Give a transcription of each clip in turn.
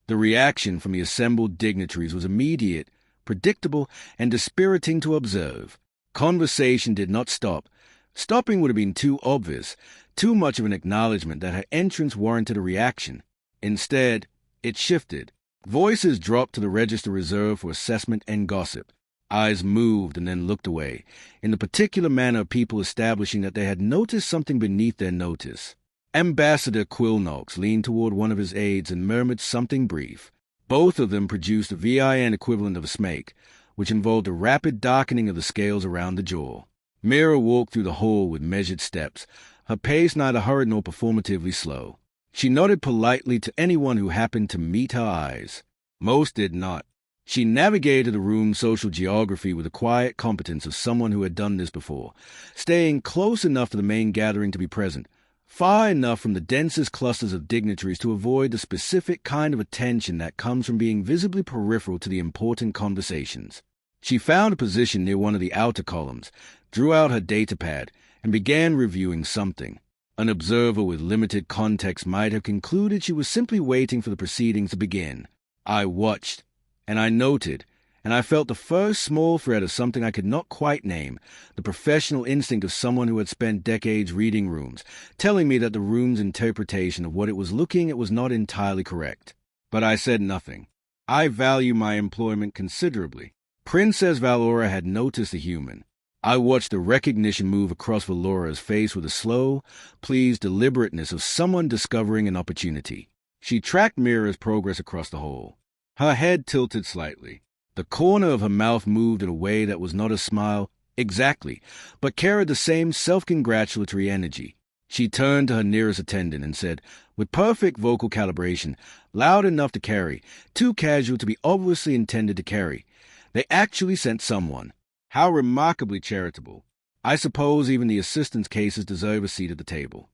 The reaction from the assembled dignitaries was immediate, predictable, and dispiriting to observe. Conversation did not stop. Stopping would have been too obvious, too much of an acknowledgement that her entrance warranted a reaction. Instead, it shifted. Voices dropped to the register reserved for assessment and gossip. Eyes moved and then looked away, in the particular manner of people establishing that they had noticed something beneath their notice. Ambassador Quillnox leaned toward one of his aides and murmured something brief. Both of them produced a VIN equivalent of a smake, which involved a rapid darkening of the scales around the jaw. Meera walked through the hall with measured steps, her pace neither hurried nor performatively slow. She nodded politely to anyone who happened to meet her eyes. Most did not. She navigated the room's social geography with the quiet competence of someone who had done this before, staying close enough to the main gathering to be present, far enough from the densest clusters of dignitaries to avoid the specific kind of attention that comes from being visibly peripheral to the important conversations. She found a position near one of the outer columns, drew out her datapad, and began reviewing something. An observer with limited context might have concluded she was simply waiting for the proceedings to begin. I watched, and I noted, and I felt the first small thread of something I could not quite name, the professional instinct of someone who had spent decades reading rooms, telling me that the room's interpretation of what it was looking at was not entirely correct. But I said nothing. I value my employment considerably. Princess Valora had noticed the human. I watched the recognition move across Valora's face with the slow, pleased deliberateness of someone discovering an opportunity. She tracked Meera's progress across the hall. Her head tilted slightly. The corner of her mouth moved in a way that was not a smile, exactly, but carried the same self-congratulatory energy. She turned to her nearest attendant and said, with perfect vocal calibration, loud enough to carry, too casual to be obviously intended to carry, "They actually sent someone. How remarkably charitable. I suppose even the assistant's cases deserve a seat at the table."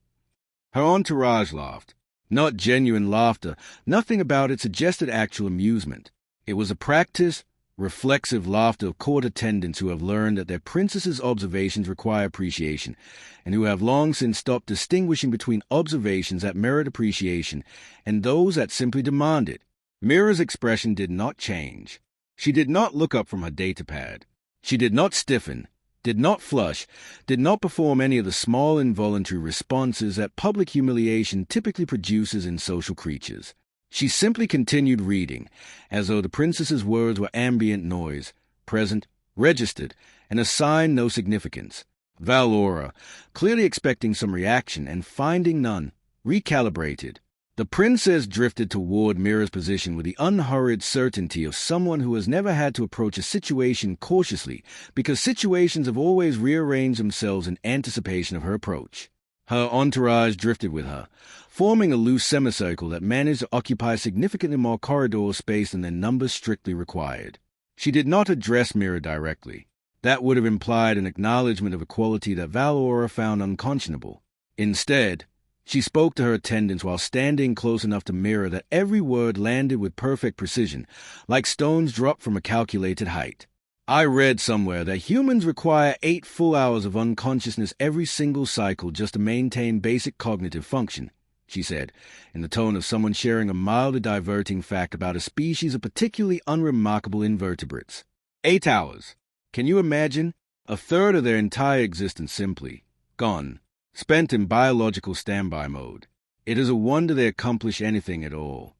Her entourage laughed. Not genuine laughter. Nothing about it suggested actual amusement. It was a practiced, reflexive laughter of court attendants who have learned that their princess's observations require appreciation, and who have long since stopped distinguishing between observations that merit appreciation and those that simply demand it. Meera's expression did not change. She did not look up from her datapad. She did not stiffen, did not flush, did not perform any of the small involuntary responses that public humiliation typically produces in social creatures. She simply continued reading, as though the princess's words were ambient noise, present, registered, and assigned no significance. Valora, clearly expecting some reaction and finding none, recalibrated. The princess drifted toward Meera's position with the unhurried certainty of someone who has never had to approach a situation cautiously, because situations have always rearranged themselves in anticipation of her approach. Her entourage drifted with her, forming a loose semicircle that managed to occupy significantly more corridor space than their numbers strictly required. She did not address Meera directly. That would have implied an acknowledgement of a quality that Valora found unconscionable. Instead, she spoke to her attendants while standing close enough to Meera that every word landed with perfect precision, like stones dropped from a calculated height. "I read somewhere that humans require 8 full hours of unconsciousness every single cycle just to maintain basic cognitive function," she said, in the tone of someone sharing a mildly diverting fact about a species of particularly unremarkable invertebrates. 8 hours. Can you imagine? A third of their entire existence simply gone. Spent in biological standby mode. It is a wonder they accomplish anything at all.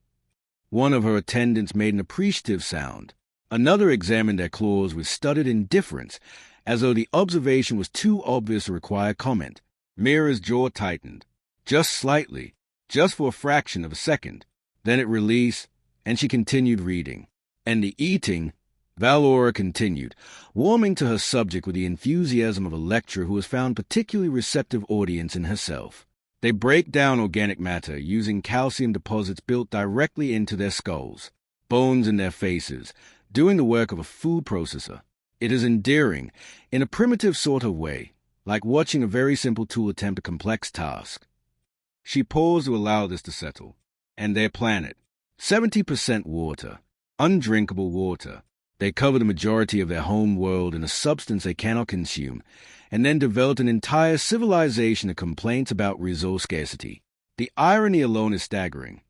One of her attendants made an appreciative sound. Another examined their claws with studied indifference, as though the observation was too obvious to require comment. Meera's jaw tightened. Just slightly, just for a fraction of a second. Then it released, and she continued reading. And the eating, Valora continued, warming to her subject with the enthusiasm of a lecturer who has found particularly receptive audience in herself. They break down organic matter using calcium deposits built directly into their skulls, bones in their faces, doing the work of a food processor. It is endearing, in a primitive sort of way, like watching a very simple tool attempt a complex task. She paused to allow this to settle. And their planet, 70% water, undrinkable water. They cover the majority of their home world in a substance they cannot consume, and then developed an entire civilization of complaints about resource scarcity. The irony alone is staggering.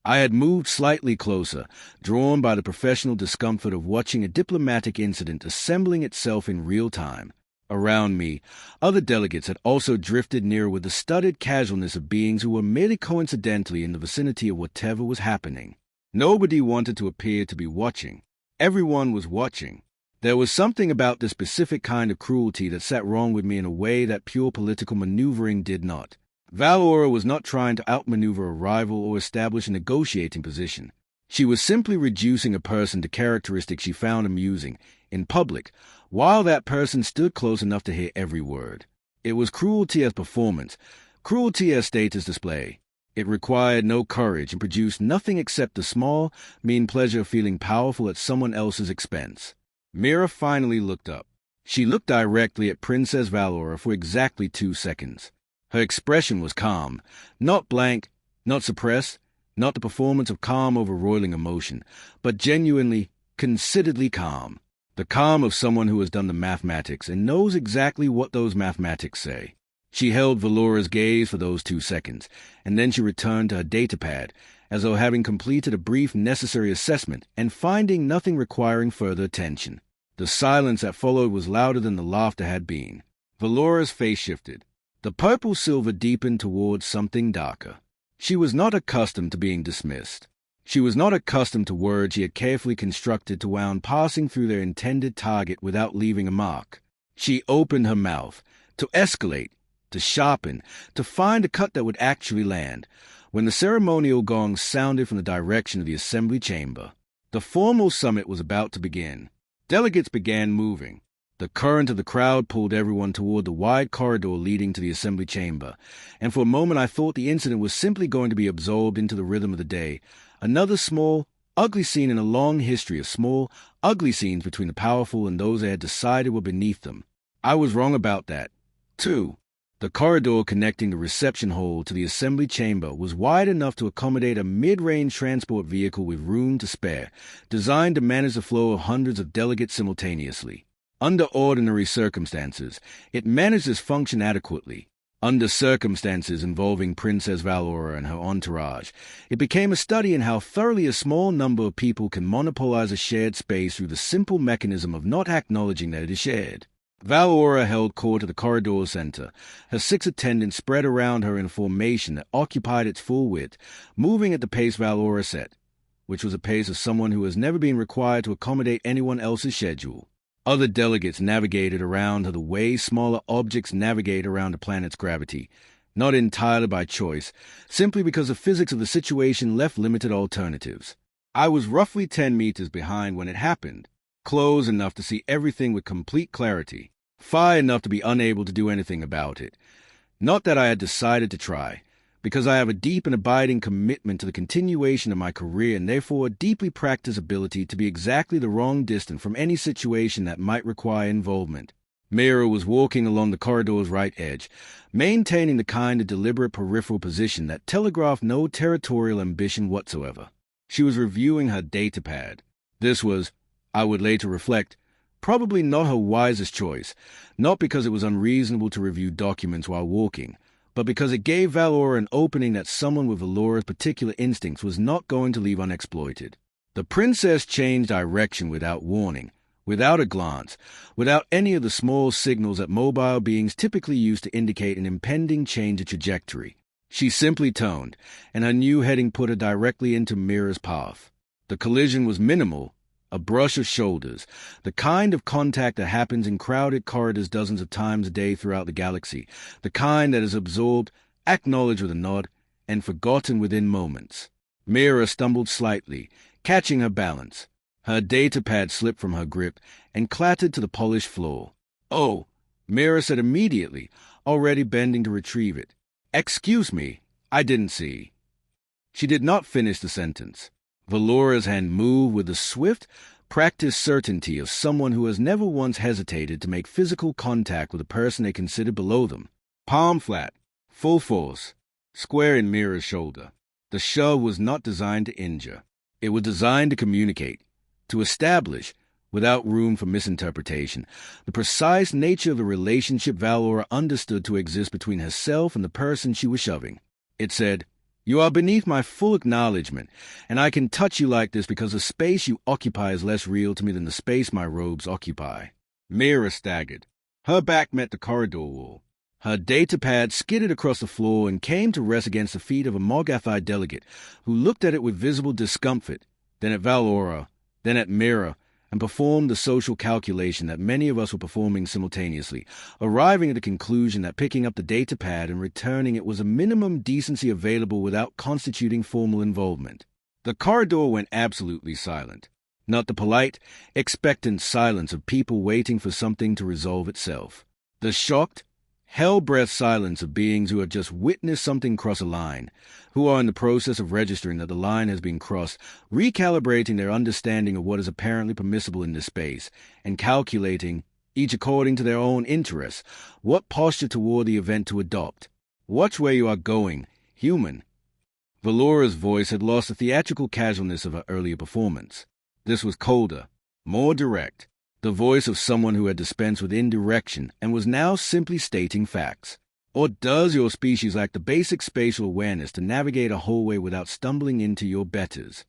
I had moved slightly closer, drawn by the professional discomfort of watching a diplomatic incident assembling itself in real time. Around me, other delegates had also drifted nearer with the studied casualness of beings who were merely coincidentally in the vicinity of whatever was happening. Nobody wanted to appear to be watching. Everyone was watching. There was something about this specific kind of cruelty that sat wrong with me in a way that pure political maneuvering did not. Valora was not trying to outmaneuver a rival or establish a negotiating position. She was simply reducing a person to characteristics she found amusing, in public, while that person stood close enough to hear every word. It was cruelty as performance, cruelty as status display. It required no courage and produced nothing except the small, mean pleasure of feeling powerful at someone else's expense. Meera finally looked up. She looked directly at Princess Valora for exactly 2 seconds. Her expression was calm, not blank, not suppressed, not the performance of calm overroiling emotion, but genuinely, consideredly calm. The calm of someone who has done the mathematics and knows exactly what those mathematics say. She held Valora's gaze for those 2 seconds, and then she returned to her datapad, as though having completed a brief necessary assessment and finding nothing requiring further attention. The silence that followed was louder than the laughter had been. Valora's face shifted. The purple-silver deepened towards something darker. She was not accustomed to being dismissed. She was not accustomed to words she had carefully constructed to wound passing through their intended target without leaving a mark. She opened her mouth, to escalate, to sharpen, to find a cut that would actually land, when the ceremonial gong sounded from the direction of the assembly chamber. The formal summit was about to begin. Delegates began moving. The current of the crowd pulled everyone toward the wide corridor leading to the assembly chamber, and for a moment I thought the incident was simply going to be absorbed into the rhythm of the day, another small, ugly scene in a long history of small, ugly scenes between the powerful and those they had decided were beneath them. I was wrong about that, too. The corridor connecting the reception hall to the assembly chamber was wide enough to accommodate a mid-range transport vehicle with room to spare, designed to manage the flow of hundreds of delegates simultaneously. Under ordinary circumstances, it managed this function adequately. Under circumstances involving Princess Valora and her entourage, it became a study in how thoroughly a small number of people can monopolize a shared space through the simple mechanism of not acknowledging that it is shared. Valora held court at the corridor's center, her 6 attendants spread around her in a formation that occupied its full width, moving at the pace Valora set, which was a pace of someone who has never been required to accommodate anyone else's schedule. Other delegates navigated around her the way smaller objects navigate around a planet's gravity, not entirely by choice, simply because the physics of the situation left limited alternatives. I was roughly 10 meters behind when it happened, close enough to see everything with complete clarity, far enough to be unable to do anything about it. Not that I had decided to try, because I have a deep and abiding commitment to the continuation of my career and therefore a deeply practiced ability to be exactly the wrong distance from any situation that might require involvement. Meera was walking along the corridor's right edge, maintaining the kind of deliberate peripheral position that telegraphed no territorial ambition whatsoever. She was reviewing her datapad. This was, I would later reflect, probably not her wisest choice, not because it was unreasonable to review documents while walking, but because it gave Valora an opening that someone with Valora's particular instincts was not going to leave unexploited. The princess changed direction without warning, without a glance, without any of the small signals that mobile beings typically use to indicate an impending change of trajectory. She simply turned, and her new heading put her directly into Meera's path. The collision was minimal, a brush of shoulders, the kind of contact that happens in crowded corridors dozens of times a day throughout the galaxy, the kind that is absorbed, acknowledged with a nod, and forgotten within moments. Meera stumbled slightly, catching her balance. Her datapad slipped from her grip and clattered to the polished floor. "Oh," Meera said immediately, already bending to retrieve it. "Excuse me, I didn't see." She did not finish the sentence. Valora's hand moved with the swift, practiced certainty of someone who has never once hesitated to make physical contact with a person they considered below them. Palm flat, full force, square in Meera's shoulder. The shove was not designed to injure. It was designed to communicate, to establish, without room for misinterpretation, the precise nature of the relationship Valora understood to exist between herself and the person she was shoving. It said, You are beneath my full acknowledgement, and I can touch you like this because the space you occupy is less real to me than the space my robes occupy. Meera staggered. Her back met the corridor wall. Her datapad skidded across the floor and came to rest against the feet of a Morgathi delegate, who looked at it with visible discomfort, then at Valora, then at Meera, and performed the social calculation that many of us were performing simultaneously, arriving at the conclusion that picking up the datapad and returning it was a minimum decency available without constituting formal involvement. The corridor went absolutely silent. Not the polite, expectant silence of people waiting for something to resolve itself. The shocked, hell-breath silence of beings who have just witnessed something cross a line, who are in the process of registering that the line has been crossed, recalibrating their understanding of what is apparently permissible in this space, and calculating, each according to their own interests, what posture toward the event to adopt. Watch where you are going, human. Valora's voice had lost the theatrical casualness of her earlier performance. This was colder, more direct, the voice of someone who had dispensed with indirection and was now simply stating facts. Or does your species lack the basic spatial awareness to navigate a hallway without stumbling into your betters?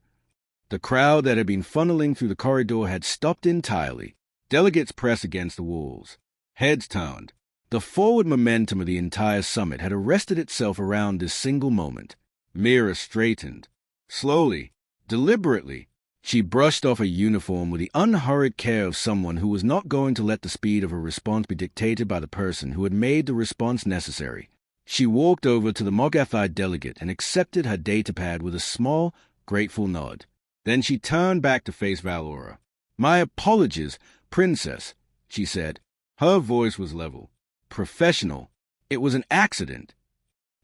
The crowd that had been funneling through the corridor had stopped entirely. Delegates pressed against the walls. Heads turned. The forward momentum of the entire summit had arrested itself around this single moment. Meera straightened. Slowly, deliberately, she brushed off her uniform with the unhurried care of someone who was not going to let the speed of her response be dictated by the person who had made the response necessary. She walked over to the Morgathi delegate and accepted her datapad with a small, grateful nod. Then she turned back to face Valora. "My apologies, Princess," she said. Her voice was level, professional. It was an accident.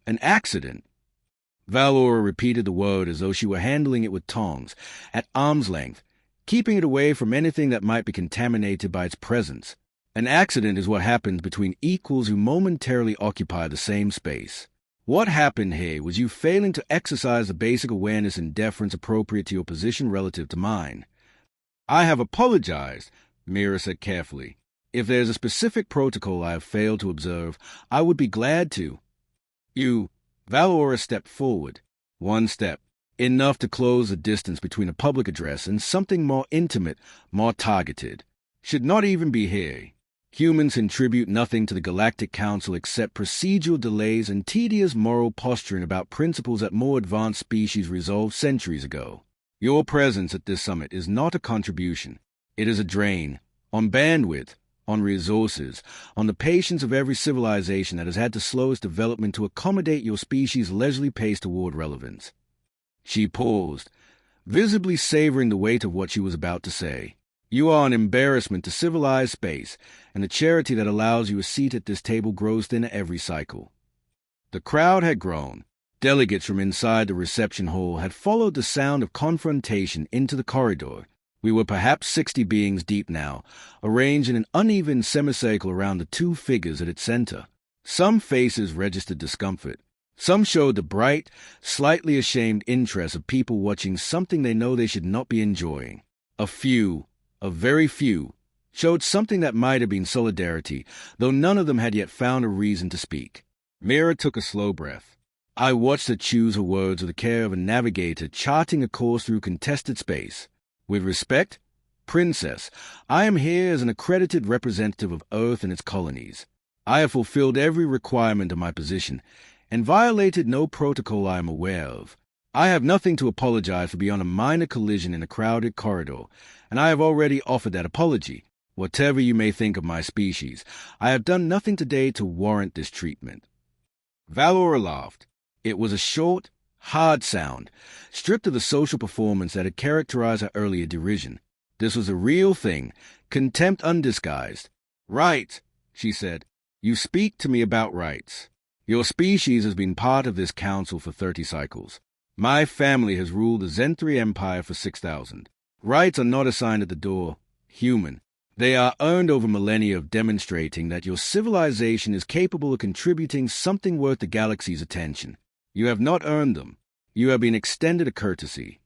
An accident. Valora repeated the word as though she were handling it with tongs, at arm's length, keeping it away from anything that might be contaminated by its presence. An accident is what happens between equals who momentarily occupy the same space. What happened here was you failing to exercise the basic awareness and deference appropriate to your position relative to mine. "I have apologized," Meera said carefully. "If there's a specific protocol I have failed to observe, I would be glad to." Valora stepped forward. One step, enough to close the distance between a public address and something more intimate, more targeted. Should not even be here. Humans contribute nothing to the Galactic Council except procedural delays and tedious moral posturing about principles that more advanced species resolved centuries ago. Your presence at this summit is not a contribution. It is a drain, on bandwidth, on resources, on the patience of every civilization that has had to slow its development to accommodate your species' leisurely pace toward relevance. She paused, visibly savoring the weight of what she was about to say. You are an embarrassment to civilized space, and the charity that allows you a seat at this table grows thinner every cycle. The crowd had grown. Delegates from inside the reception hall had followed the sound of confrontation into the corridor. We were perhaps 60 beings deep now, arranged in an uneven semicircle around the two figures at its center. Some faces registered discomfort. Some showed the bright, slightly ashamed interest of people watching something they know they should not be enjoying. A few, a very few, showed something that might have been solidarity, though none of them had yet found a reason to speak. Meera took a slow breath. I watched her choose her words with the care of a navigator charting a course through contested space. With respect, Princess, I am here as an accredited representative of Earth and its colonies. I have fulfilled every requirement of my position, and violated no protocol I am aware of. I have nothing to apologize for beyond a minor collision in a crowded corridor, and I have already offered that apology. Whatever you may think of my species, I have done nothing today to warrant this treatment. Valora laughed. It was a short, hard sound, stripped of the social performance that had characterized her earlier derision. This was a real thing, contempt undisguised. "Right," she said. "You speak to me about rights. Your species has been part of this council for 30 cycles. My family has ruled the Zenthari Empire for 6,000. Rights are not assigned at the door, human. They are earned over millennia of demonstrating that your civilization is capable of contributing something worth the galaxy's attention. You have not earned them. You have been extended a courtesy."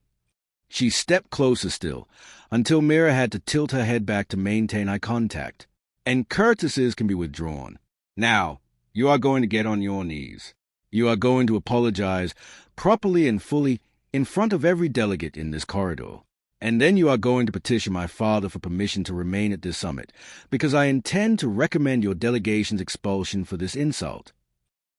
She stepped closer still, until Meera had to tilt her head back to maintain eye contact. "And courtesies can be withdrawn. Now, you are going to get on your knees." You are going to apologize properly and fully in front of every delegate in this corridor. And then you are going to petition my father for permission to remain at this summit, because I intend to recommend your delegation's expulsion for this insult."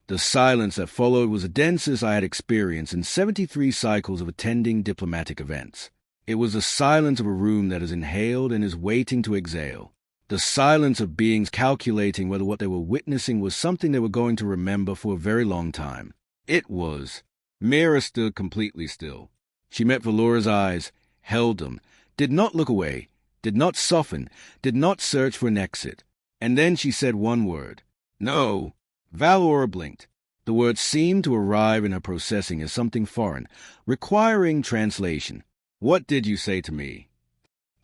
The silence that followed was the densest I had experienced in 73 cycles of attending diplomatic events. It was the silence of a room that has inhaled and is waiting to exhale. The silence of beings calculating whether what they were witnessing was something they were going to remember for a very long time. It was. Meera stood completely still. She met Valora's eyes, held them, did not look away, did not soften, did not search for an exit. And then she said one word. "No." Valora blinked. The word seemed to arrive in her processing as something foreign, requiring translation. "What did you say to me?"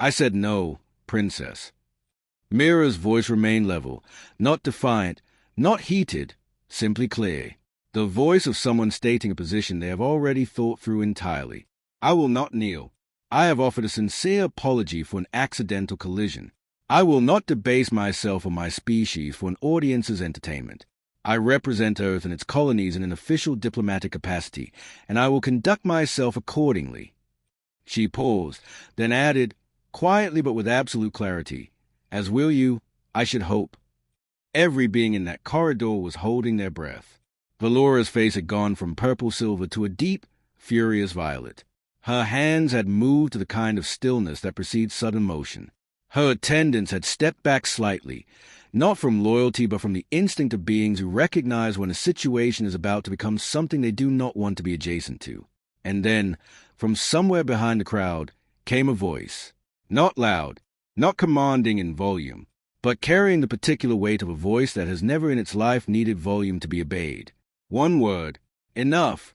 "I said no, princess." Meera's voice remained level, not defiant, not heated, simply clear. The voice of someone stating a position they have already thought through entirely. "I will not kneel. I have offered a sincere apology for an accidental collision. I will not debase myself or my species for an audience's entertainment. I represent Earth and its colonies in an official diplomatic capacity, and I will conduct myself accordingly." She paused, then added, quietly but with absolute clarity, "As will you, I should hope." Every being in that corridor was holding their breath. Valora's face had gone from purple-silver to a deep, furious violet. Her hands had moved to the kind of stillness that precedes sudden motion. Her attendants had stepped back slightly, not from loyalty but from the instinct of beings who recognize when a situation is about to become something they do not want to be adjacent to. And then, from somewhere behind the crowd, came a voice. Not loud, not commanding in volume, but carrying the particular weight of a voice that has never in its life needed volume to be obeyed. One word. Enough.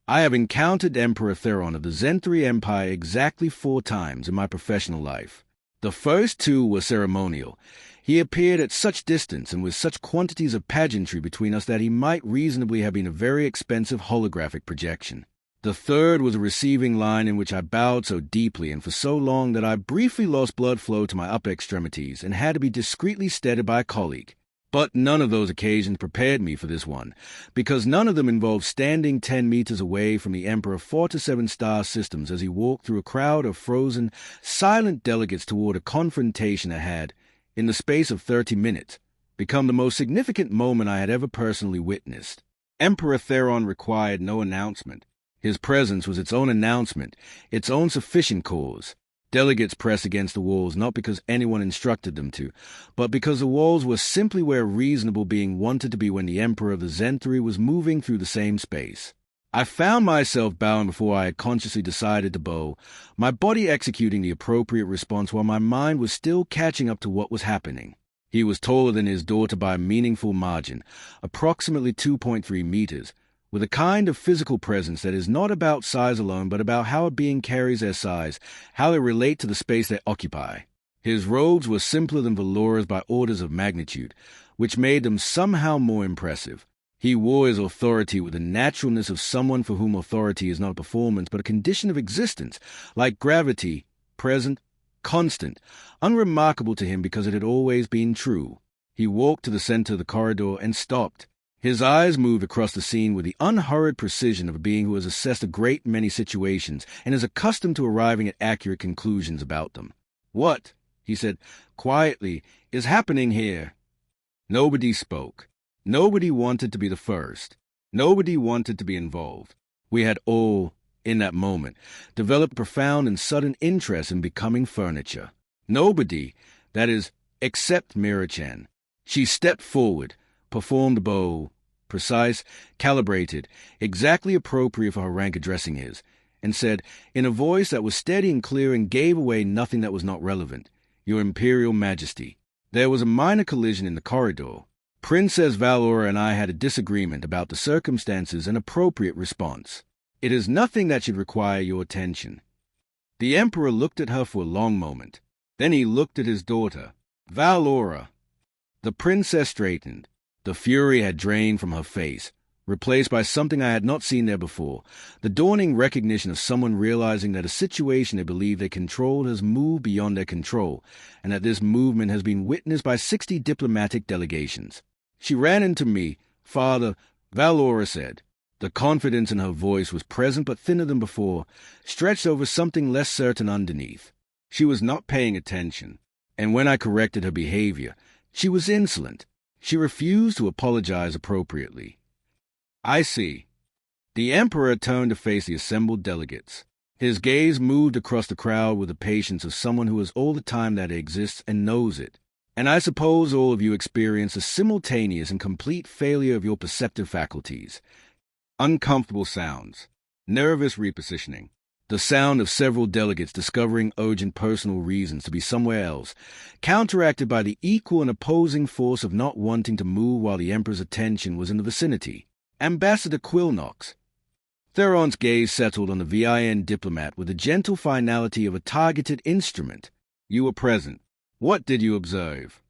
I have encountered Emperor Theron of the Zenthari Empire exactly 4 times in my professional life. The first 2 were ceremonial. He appeared at such distance and with such quantities of pageantry between us that he might reasonably have been a very expensive holographic projection. The third was a receiving line in which I bowed so deeply and for so long that I briefly lost blood flow to my upper extremities and had to be discreetly steadied by a colleague. But none of those occasions prepared me for this one, because none of them involved standing 10 meters away from the Emperor 4 to 7 star systems as he walked through a crowd of frozen, silent delegates toward a confrontation that had, in the space of 30 minutes, become the most significant moment I had ever personally witnessed. Emperor Theron required no announcement. His presence was its own announcement, its own sufficient cause. Delegates pressed against the walls not because anyone instructed them to, but because the walls were simply where a reasonable being wanted to be when the Emperor of the Zenthari was moving through the same space. I found myself bowing before I had consciously decided to bow, my body executing the appropriate response while my mind was still catching up to what was happening. He was taller than his daughter by a meaningful margin, approximately 2.3 meters, with a kind of physical presence that is not about size alone but about how a being carries their size, how they relate to the space they occupy. His robes were simpler than Valora's by orders of magnitude, which made them somehow more impressive. He wore his authority with the naturalness of someone for whom authority is not a performance but a condition of existence, like gravity, present, constant, unremarkable to him because it had always been true. He walked to the center of the corridor and stopped. His eyes moved across the scene with the unhurried precision of a being who has assessed a great many situations and is accustomed to arriving at accurate conclusions about them. "What," he said, quietly, "is happening here?" Nobody spoke. Nobody wanted to be the first. Nobody wanted to be involved. We had all, in that moment, developed profound and sudden interest in becoming furniture. Nobody, that is, except Meera Chen. She stepped forward, performed a bow, precise, calibrated, exactly appropriate for her rank addressing his, and said, in a voice that was steady and clear and gave away nothing that was not relevant, "Your Imperial Majesty." There was a minor collision in the corridor. Princess Valora and I had a disagreement about the circumstances and appropriate response. It is nothing that should require your attention. The Emperor looked at her for a long moment. Then he looked at his daughter, Valora. The princess straightened. The fury had drained from her face, replaced by something I had not seen there before, the dawning recognition of someone realizing that a situation they believe they controlled has moved beyond their control, and that this movement has been witnessed by 60 diplomatic delegations. She ran into me, father, Valora said. The confidence in her voice was present but thinner than before, stretched over something less certain underneath. She was not paying attention, and when I corrected her behavior, she was insolent. She refused to apologize appropriately. I see. The Emperor turned to face the assembled delegates. His gaze moved across the crowd with the patience of someone who has all the time that exists and knows it. And I suppose all of you experience a simultaneous and complete failure of your perceptive faculties. Uncomfortable sounds, nervous repositioning, the sound of several delegates discovering urgent personal reasons to be somewhere else, counteracted by the equal and opposing force of not wanting to move while the Emperor's attention was in the vicinity. Ambassador Quillnox. Theron's gaze settled on the VIN diplomat with the gentle finality of a targeted instrument. You were present. What did you observe?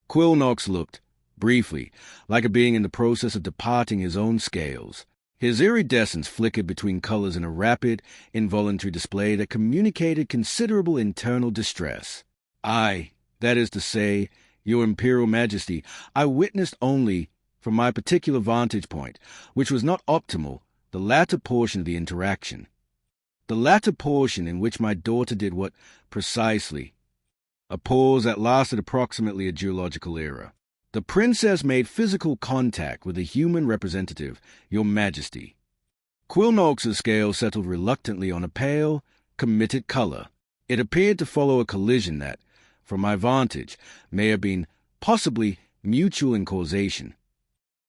Quillnox looked, briefly, like a being in the process of departing his own scales. His iridescence flickered between colors in a rapid, involuntary display that communicated considerable internal distress. That is to say, Your Imperial Majesty, I witnessed only, from my particular vantage point, which was not optimal, the latter portion of the interaction. The latter portion in which my daughter did what precisely? A pause that lasted approximately a geological era. The princess made physical contact with a human representative, Your Majesty. Quillnox's scale settled reluctantly on a pale, committed color. It appeared to follow a collision that, from my vantage, may have been possibly mutual in causation.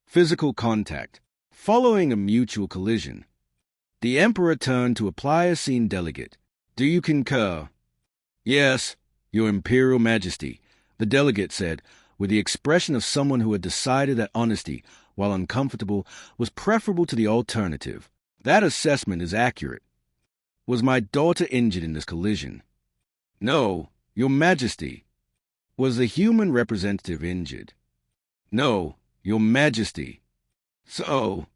Physical contact, following a mutual collision. The Emperor turned to a Pliocene delegate. Do you concur? Yes, Your Imperial Majesty, the delegate said, with the expression of someone who had decided that honesty, while uncomfortable, was preferable to the alternative. That assessment is accurate. Was my daughter injured in this collision? No, Your Majesty. Was the human representative injured? No, Your Majesty. So.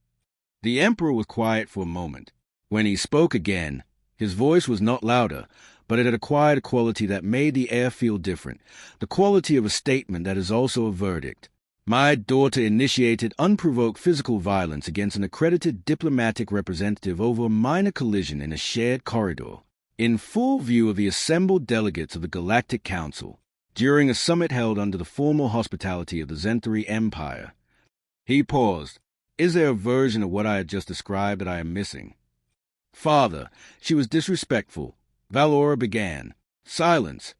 The Emperor was quiet for a moment. When he spoke again, his voice was not louder, but it had acquired a quality that made the air feel different, the quality of a statement that is also a verdict. My daughter initiated unprovoked physical violence against an accredited diplomatic representative over a minor collision in a shared corridor, in full view of the assembled delegates of the Galactic Council, during a summit held under the formal hospitality of the Zenthari Empire. He paused. Is there a version of what I had just described that I am missing? Father, she was disrespectful. Valora began. Silence.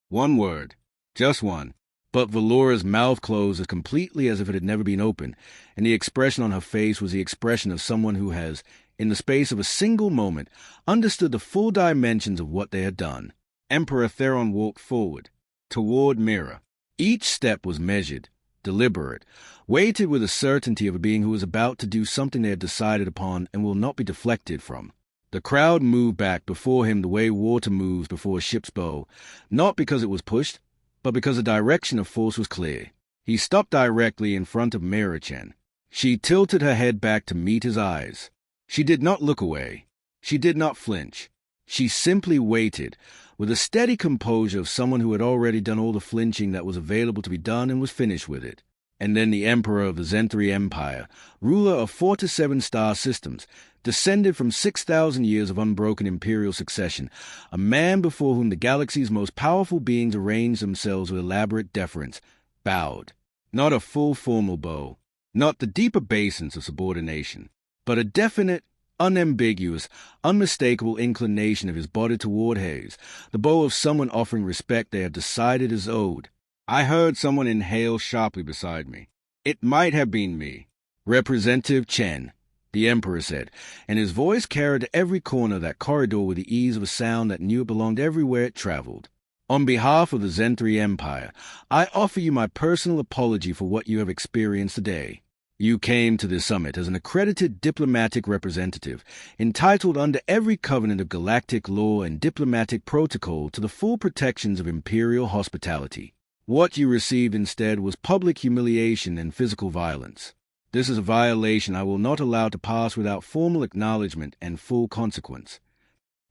One word. Just one. But Valora's mouth closed as completely as if it had never been opened, and the expression on her face was the expression of someone who has, in the space of a single moment, understood the full dimensions of what they had done. Emperor Theron walked forward, toward Meera. Each step was measured, deliberate, weighted with the certainty of a being who is about to do something they had decided upon and will not be deflected from. The crowd moved back before him the way water moves before a ship's bow, not because it was pushed, but because the direction of force was clear. He stopped directly in front of Meera Chen. She tilted her head back to meet his eyes. She did not look away. She did not flinch. She simply waited, with the steady composure of someone who had already done all the flinching that was available to be done and was finished with it. And then the Emperor of the Zenthari Empire, ruler of 4 to 7 star systems, descended from 6,000 years of unbroken imperial succession, a man before whom the galaxy's most powerful beings arranged themselves with elaborate deference, bowed. Not a full formal bow, not the deep obeisance of subordination, but a definite, unambiguous, unmistakable inclination of his body toward Hayes, the bow of someone offering respect they had decided is owed. I heard someone inhale sharply beside me. It might have been me. Representative Chen, the Emperor said, and his voice carried to every corner of that corridor with the ease of a sound that knew it belonged everywhere it traveled. On behalf of the Zenthari Empire, I offer you my personal apology for what you have experienced today. You came to this summit as an accredited diplomatic representative, entitled under every covenant of galactic law and diplomatic protocol to the full protections of imperial hospitality. What you received instead was public humiliation and physical violence. This is a violation I will not allow to pass without formal acknowledgement and full consequence.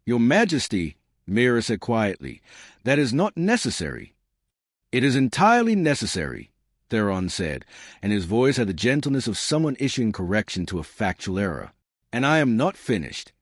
Your Majesty, Meera said quietly, that is not necessary. It is entirely necessary. Theron said, and his voice had the gentleness of someone issuing correction to a factual error. "And I am not finished."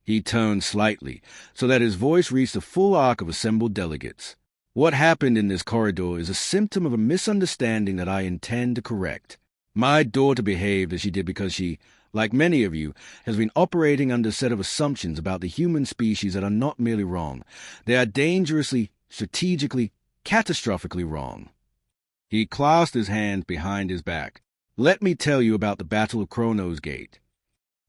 He turned slightly, so that his voice reached the full arc of assembled delegates. "What happened in this corridor is a symptom of a misunderstanding that I intend to correct. My daughter behaved as she did because she, like many of you, has been operating under a set of assumptions about the human species that are not merely wrong. They are dangerously, strategically, catastrophically wrong." He clasped his hands behind his back. "Let me tell you about the Battle of Chronos Gate."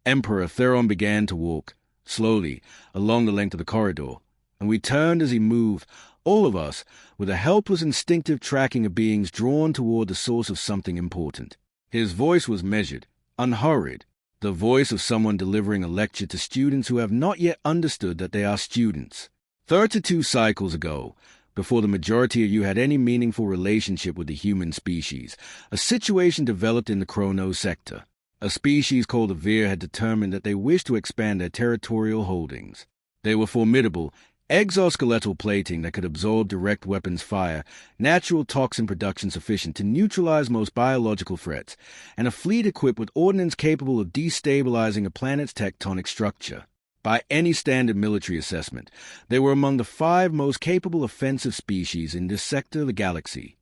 Emperor Theron began to walk, slowly, along the length of the corridor, and we turned as he moved, all of us, with a helpless instinctive tracking of beings drawn toward the source of something important. His voice was measured, unhurried, the voice of someone delivering a lecture to students who have not yet understood that they are students. 32 cycles ago, before the majority of you had any meaningful relationship with the human species, a situation developed in the Chronos sector. A species called the Veer had determined that they wished to expand their territorial holdings. They were formidable, exoskeletal plating that could absorb direct weapons fire, natural toxin production sufficient to neutralize most biological threats, and a fleet equipped with ordnance capable of destabilizing a planet's tectonic structure. By any standard military assessment, they were among the 5 most capable offensive species in this sector of the galaxy.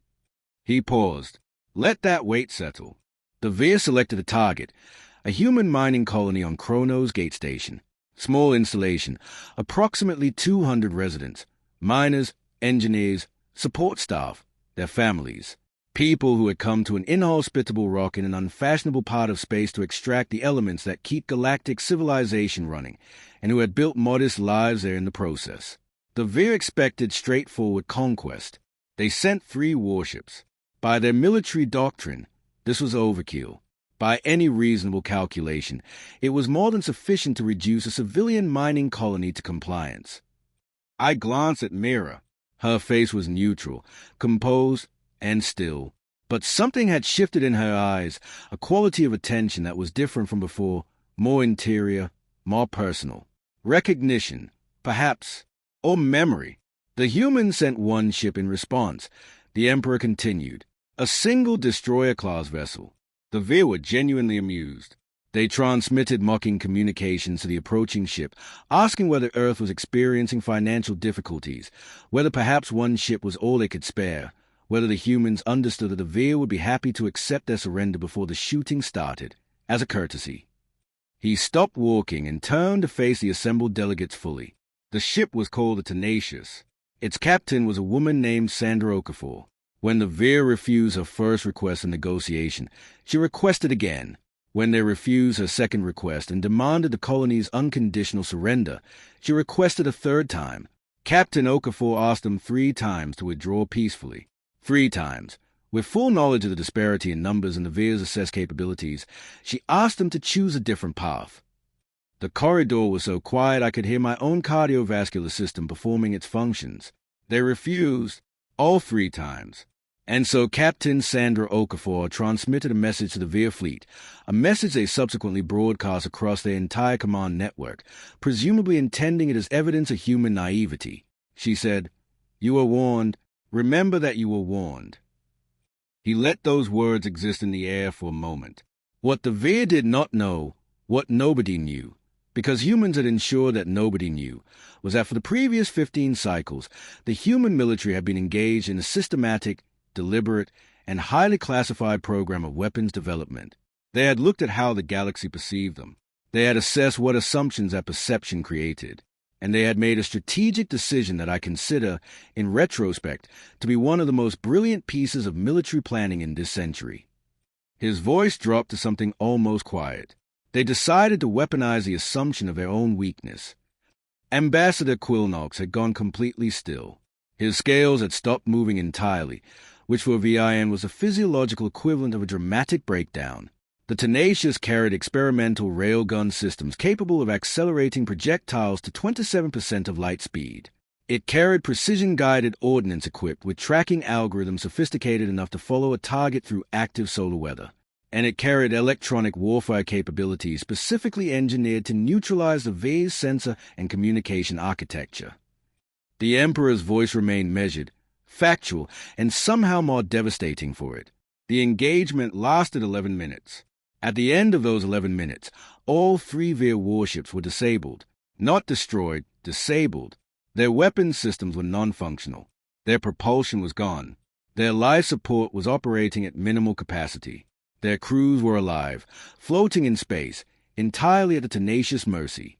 He paused. "Let that weight settle." The Veer selected a target, a human mining colony on Chronos Gate Station. Small installation, approximately 200 residents, miners, engineers, support staff, their families. People who had come to an inhospitable rock in an unfashionable part of space to extract the elements that keep galactic civilization running, and who had built modest lives there in the process. The Veer expected straightforward conquest. They sent 3 warships. By their military doctrine, this was overkill. By any reasonable calculation, it was more than sufficient to reduce a civilian mining colony to compliance. I glanced at Meera. Her face was neutral, composed, and still. But something had shifted in her eyes, a quality of attention that was different from before, more interior, more personal. Recognition, perhaps, or memory. The humans sent 1 ship in response. The Emperor continued. A single destroyer-class vessel. The Veer were genuinely amused. They transmitted mocking communications to the approaching ship, asking whether Earth was experiencing financial difficulties, whether perhaps 1 ship was all they could spare, whether the humans understood that the Veer would be happy to accept their surrender before the shooting started, as a courtesy. He stopped walking and turned to face the assembled delegates fully. The ship was called the Tenacious. Its captain was a woman named Sandra Okafor. When the Veer refused her first request in negotiation, she requested again. When they refused her second request and demanded the colony's unconditional surrender, she requested a 3rd time. Captain Okafor asked them 3 times to withdraw peacefully. 3 times. With full knowledge of the disparity in numbers and the Veer's assessed capabilities, she asked them to choose a different path. The corridor was so quiet I could hear my own cardiovascular system performing its functions. They refused, all 3 times. And so Captain Sandra Okafor transmitted a message to the Veer fleet, a message they subsequently broadcast across their entire command network, presumably intending it as evidence of human naivety. She said, "You were warned. Remember that you were warned." He let those words exist in the air for a moment. What the Veer did not know, what nobody knew, because humans had ensured that nobody knew, was that for the previous 15 cycles, the human military had been engaged in a systematic, deliberate, and highly classified program of weapons development. They had looked at how the galaxy perceived them. They had assessed what assumptions that perception created. And they had made a strategic decision that I consider, in retrospect, to be one of the most brilliant pieces of military planning in this century. His voice dropped to something almost quiet. They decided to weaponize the assumption of their own weakness. Ambassador Quilnox had gone completely still. His scales had stopped moving entirely, which for VIN was the physiological equivalent of a dramatic breakdown. The Tenacious carried experimental railgun systems capable of accelerating projectiles to 27% of light speed. It carried precision-guided ordnance equipped with tracking algorithms sophisticated enough to follow a target through active solar weather. And it carried electronic warfare capabilities specifically engineered to neutralize the Veer's sensor and communication architecture. The Emperor's voice remained measured, factual, and somehow more devastating for it. The engagement lasted 11 minutes. At the end of those 11 minutes, all 3 Veer warships were disabled. Not destroyed, disabled. Their weapons systems were non-functional. Their propulsion was gone. Their life support was operating at minimal capacity. Their crews were alive, floating in space, entirely at a tenacious mercy.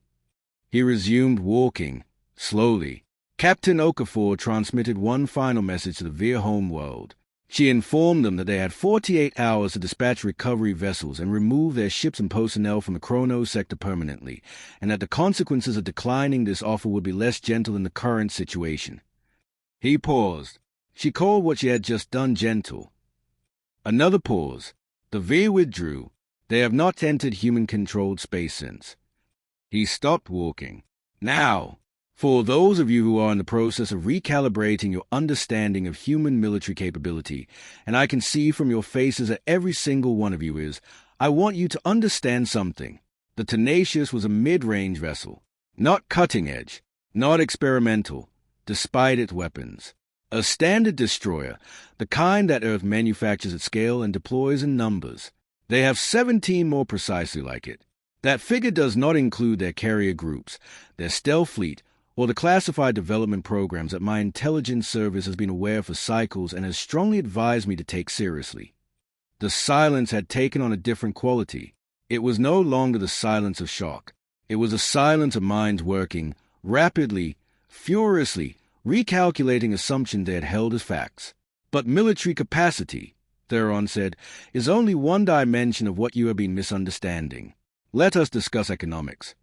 He resumed walking, slowly. Captain Okafor transmitted one final message to the Veer home world. She informed them that they had 48 hours to dispatch recovery vessels and remove their ships and personnel from the Chronos sector permanently, and that the consequences of declining this offer would be less gentle in the current situation. He paused. She called what she had just done gentle. Another pause. The Veer withdrew. They have not entered human-controlled space since. He stopped walking. Now, for those of you who are in the process of recalibrating your understanding of human military capability, and I can see from your faces that every single one of you is, I want you to understand something. The Tenacious was a mid-range vessel, not cutting-edge, not experimental, despite its weapons. A standard destroyer, the kind that Earth manufactures at scale and deploys in numbers. They have 17 more precisely like it. That figure does not include their carrier groups, their stealth fleet, or the classified development programs that my intelligence service has been aware for cycles and has strongly advised me to take seriously. The silence had taken on a different quality. It was no longer the silence of shock. It was a silence of minds working, rapidly, furiously, recalculating assumptions they had held as facts. But military capacity, Theron said, is only one dimension of what you have been misunderstanding. Let us discuss economics.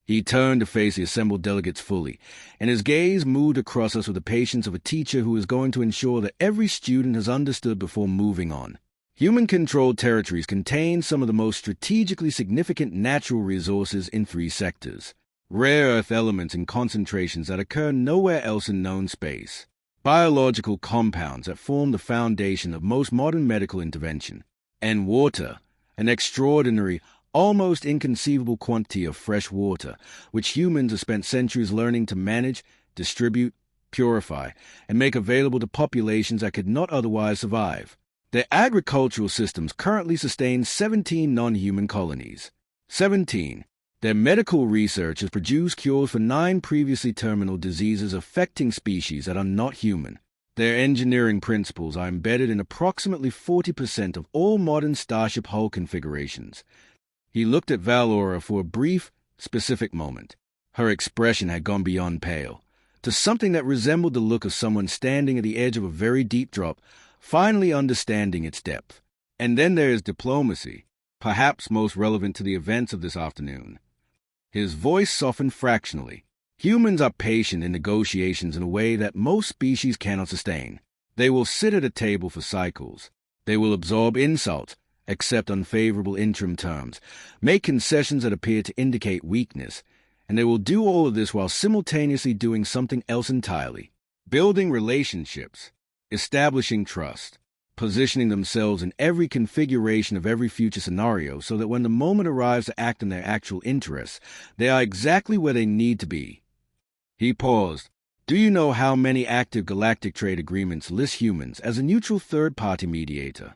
He turned to face the assembled delegates fully, and his gaze moved across us with the patience of a teacher who is going to ensure that every student has understood before moving on. Human-controlled territories contain some of the most strategically significant natural resources in 3 sectors. Rare earth elements in concentrations that occur nowhere else in known space. Biological compounds that form the foundation of most modern medical intervention. And water, an extraordinary, almost inconceivable quantity of fresh water, which humans have spent centuries learning to manage, distribute, purify, and make available to populations that could not otherwise survive. Their agricultural systems currently sustain 17 non-human colonies. 17. Their medical research has produced cures for 9 previously terminal diseases affecting species that are not human. Their engineering principles are embedded in approximately 40% of all modern starship hull configurations. He looked at Valora for a brief, specific moment. Her expression had gone beyond pale, to something that resembled the look of someone standing at the edge of a very deep drop, finally understanding its depth. And then there is diplomacy, perhaps most relevant to the events of this afternoon. His voice softened fractionally. Humans are patient in negotiations in a way that most species cannot sustain. They will sit at a table for cycles. They will absorb insults, accept unfavorable interim terms, make concessions that appear to indicate weakness, and they will do all of this while simultaneously doing something else entirely. Building relationships, establishing trust, positioning themselves in every configuration of every future scenario so that when the moment arrives to act in their actual interests, they are exactly where they need to be. He paused. Do you know how many active galactic trade agreements list humans as a neutral third-party mediator?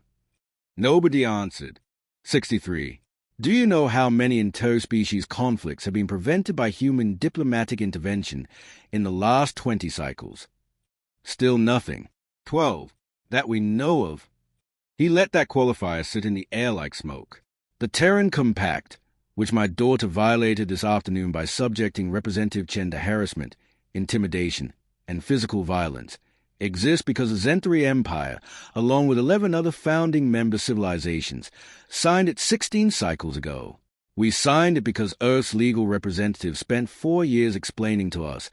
Nobody answered. 63. Do you know how many interspecies conflicts have been prevented by human diplomatic intervention in the last 20 cycles? Still nothing. 12. That we know of. He let that qualifier sit in the air like smoke. The Terran Compact, which my daughter violated this afternoon by subjecting Representative Chen to harassment, intimidation, and physical violence, exists because the Zenthari Empire, along with 11 other founding member civilizations, signed it 16 cycles ago. We signed it because Earth's legal representative spent 4 years explaining to us,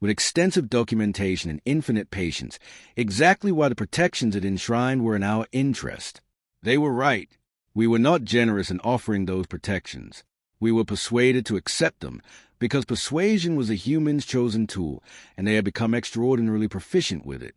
with extensive documentation and infinite patience, exactly why the protections it enshrined were in our interest. They were right. We were not generous in offering those protections. We were persuaded to accept them, because persuasion was a human's chosen tool, and they had become extraordinarily proficient with it.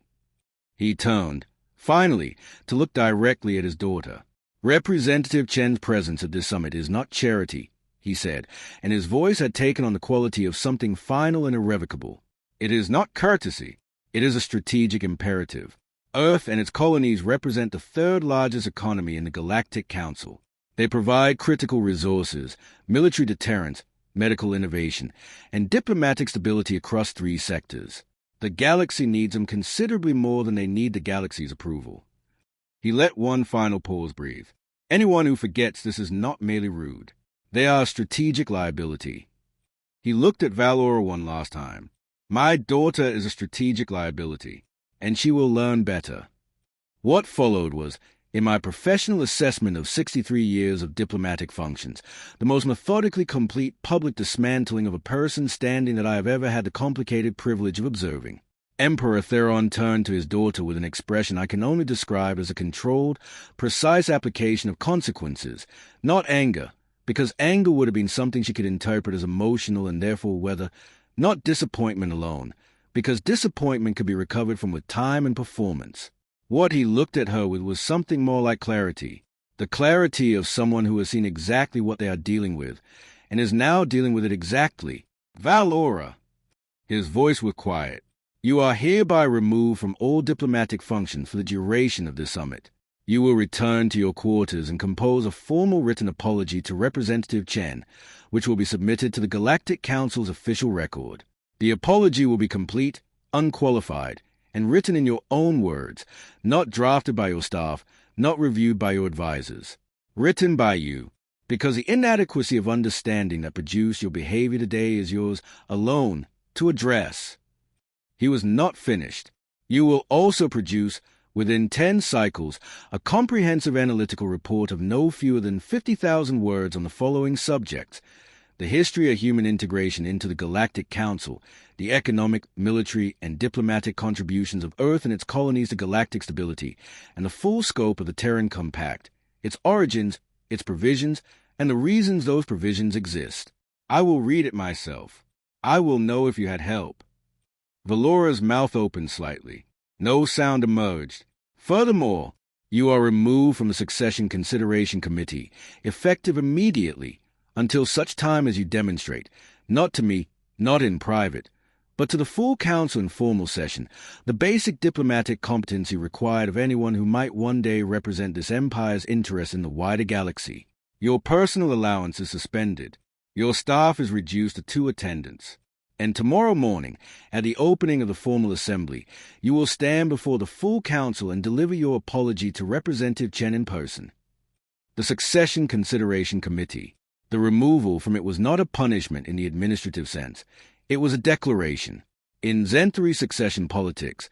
He turned, finally, to look directly at his daughter. Representative Chen's presence at this summit is not charity, he said, and his voice had taken on the quality of something final and irrevocable. It is not courtesy. It is a strategic imperative. Earth and its colonies represent the third largest economy in the Galactic Council. They provide critical resources, military deterrence, medical innovation, and diplomatic stability across 3 sectors. The galaxy needs them considerably more than they need the galaxy's approval. He let one final pause breathe. Anyone who forgets this is not merely rude. They are a strategic liability. He looked at Valora one last time. My daughter is a strategic liability, and she will learn better. What followed was, in my professional assessment of 63 years of diplomatic functions, the most methodically complete public dismantling of a person standing that I have ever had the complicated privilege of observing. Emperor Theron turned to his daughter with an expression I can only describe as a controlled, precise application of consequences, not anger, because anger would have been something she could interpret as emotional and therefore whether, not disappointment alone, because disappointment could be recovered from with time and performance. What he looked at her with was something more like clarity, the clarity of someone who has seen exactly what they are dealing with, and is now dealing with it exactly. Valora! His voice was quiet. You are hereby removed from all diplomatic functions for the duration of this summit. You will return to your quarters and compose a formal written apology to Representative Chen, which will be submitted to the Galactic Council's official record. The apology will be complete, unqualified, and written in your own words, not drafted by your staff, not reviewed by your advisors. Written by you, because the inadequacy of understanding that produced your behavior today is yours alone to address. He was not finished. You will also produce, within 10 cycles, a comprehensive analytical report of no fewer than 50,000 words on the following subjects: the history of human integration into the Galactic Council, the economic, military, and diplomatic contributions of Earth and its colonies to galactic stability, and the full scope of the Terran Compact, its origins, its provisions, and the reasons those provisions exist. I will read it myself. I will know if you had help. Valora's mouth opened slightly. No sound emerged. Furthermore, you are removed from the Succession Consideration Committee, effective immediately, until such time as you demonstrate, not to me, not in private, but to the full council in formal session, the basic diplomatic competency required of anyone who might one day represent this empire's interest in the wider galaxy. Your personal allowance is suspended. Your staff is reduced to 2 attendants. And tomorrow morning, at the opening of the formal assembly, you will stand before the full council and deliver your apology to Representative Chen in person. The Succession Consideration Committee. The removal from it was not a punishment in the administrative sense. It was a declaration. In Zenthari succession politics,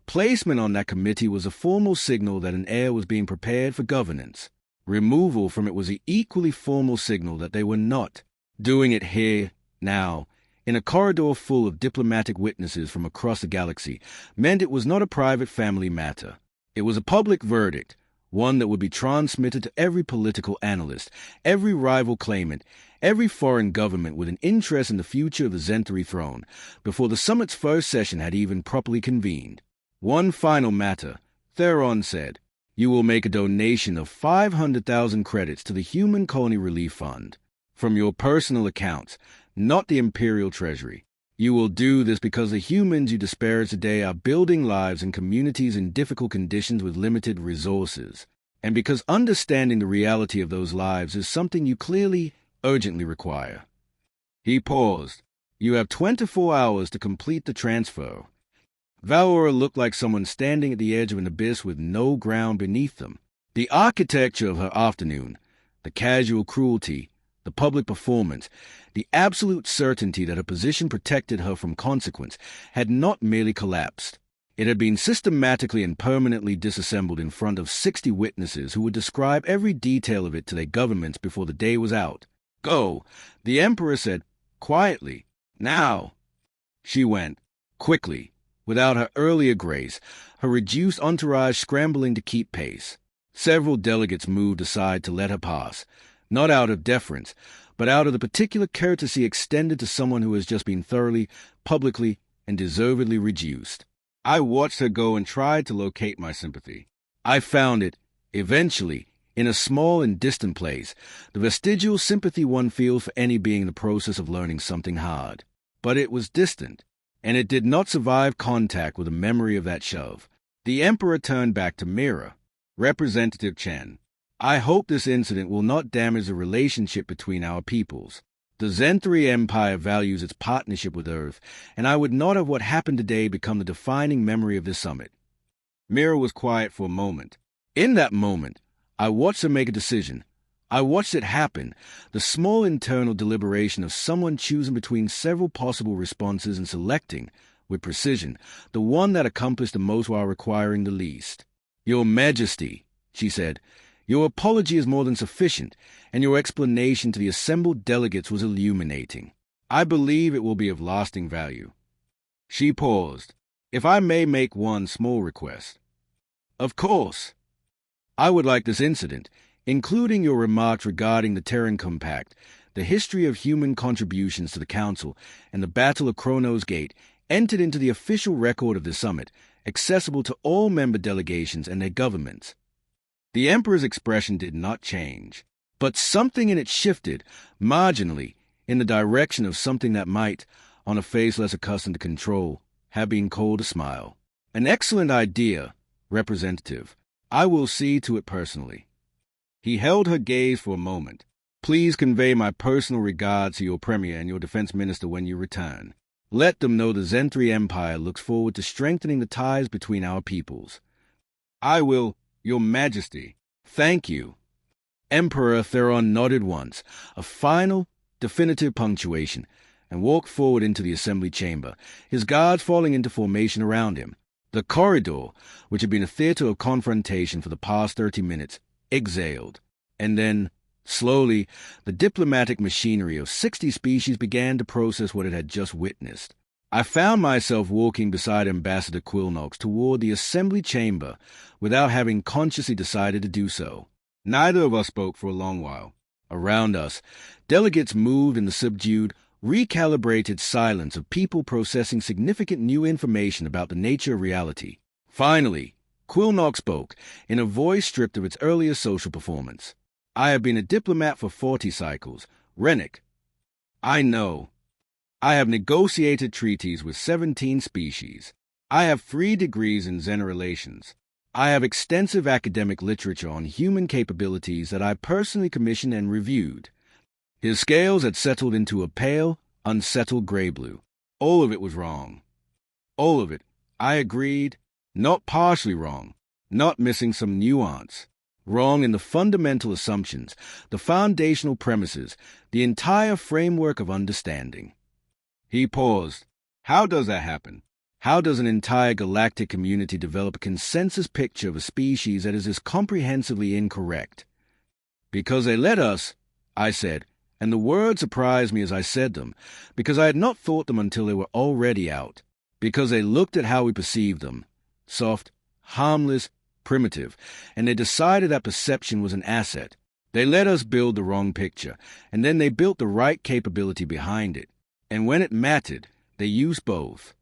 placement on that committee was a formal signal that an heir was being prepared for governance. Removal from it was the equally formal signal that they were not. Doing it here, now, in a corridor full of diplomatic witnesses from across the galaxy, meant it was not a private family matter. It was a public verdict, one that would be transmitted to every political analyst, every rival claimant, every foreign government with an interest in the future of the Zenthari throne, before the summit's first session had even properly convened. One final matter, Theron said. You will make a donation of 500,000 credits to the Human Colony Relief Fund, from your personal accounts, not the Imperial Treasury. You will do this because the humans you disparage today are building lives in communities in difficult conditions with limited resources, and because understanding the reality of those lives is something you clearly, urgently require. He paused. You have 24 hours to complete the transfer. Valora looked like someone standing at the edge of an abyss with no ground beneath them. The architecture of her afternoon, the casual cruelty, the public performance, the absolute certainty that her position protected her from consequence, had not merely collapsed. It had been systematically and permanently disassembled in front of 60 witnesses who would describe every detail of it to their governments before the day was out. Go, the Emperor said, quietly. Now. She went, quickly, without her earlier grace, her reduced entourage scrambling to keep pace. Several delegates moved aside to let her pass, not out of deference, but out of the particular courtesy extended to someone who has just been thoroughly, publicly, and deservedly reduced. I watched her go and tried to locate my sympathy. I found it, eventually, in a small and distant place, the vestigial sympathy one feels for any being in the process of learning something hard. But it was distant, and it did not survive contact with the memory of that shove. The Emperor turned back to Meera. Representative Chen, I hope this incident will not damage the relationship between our peoples. The Zenthari Empire values its partnership with Earth, and I would not have what happened today become the defining memory of this summit. Meera was quiet for a moment. In that moment, I watched her make a decision. I watched it happen, the small internal deliberation of someone choosing between several possible responses and selecting, with precision, the one that accomplished the most while requiring the least. Your Majesty, she said, your apology is more than sufficient, and your explanation to the assembled delegates was illuminating. I believe it will be of lasting value. She paused. If I may make one small request. Of course. I would like this incident, including your remarks regarding the Terran Compact, the history of human contributions to the Council, and the Battle of Kronos Gate, entered into the official record of the summit, accessible to all member delegations and their governments. The Emperor's expression did not change, but something in it shifted, marginally, in the direction of something that might, on a face less accustomed to control, have been called a smile. An excellent idea, Representative. I will see to it personally. He held her gaze for a moment. Please convey my personal regards to your Premier and your Defense Minister when you return. Let them know the Zenthari Empire looks forward to strengthening the ties between our peoples. I will, Your Majesty. Thank you. Emperor Theron nodded once, a final, definitive punctuation, and walked forward into the assembly chamber, his guards falling into formation around him. The corridor, which had been a theater of confrontation for the past 30 minutes, exhaled, and then, slowly, the diplomatic machinery of 60 species began to process what it had just witnessed. I found myself walking beside Ambassador Quillnox toward the assembly chamber without having consciously decided to do so. Neither of us spoke for a long while. Around us, delegates moved in the subdued, recalibrated silence of people processing significant new information about the nature of reality. Finally, Quillnox spoke, in a voice stripped of its earlier social performance. I have been a diplomat for 40 cycles. Rennick. I know. I have negotiated treaties with 17 species. I have 3 degrees in Zen relations. I have extensive academic literature on human capabilities that I personally commissioned and reviewed. His scales had settled into a pale, unsettled gray-blue. All of it was wrong. All of it, I agreed, not partially wrong, not missing some nuance. Wrong in the fundamental assumptions, the foundational premises, the entire framework of understanding. He paused. How does that happen? How does an entire galactic community develop a consensus picture of a species that is as comprehensively incorrect? Because they let us, I said, and the words surprised me as I said them, because I had not thought them until they were already out, because they looked at how we perceived them, soft, harmless, primitive, and they decided that perception was an asset. They let us build the wrong picture, and then they built the right capability behind it, and when it mattered, they used both.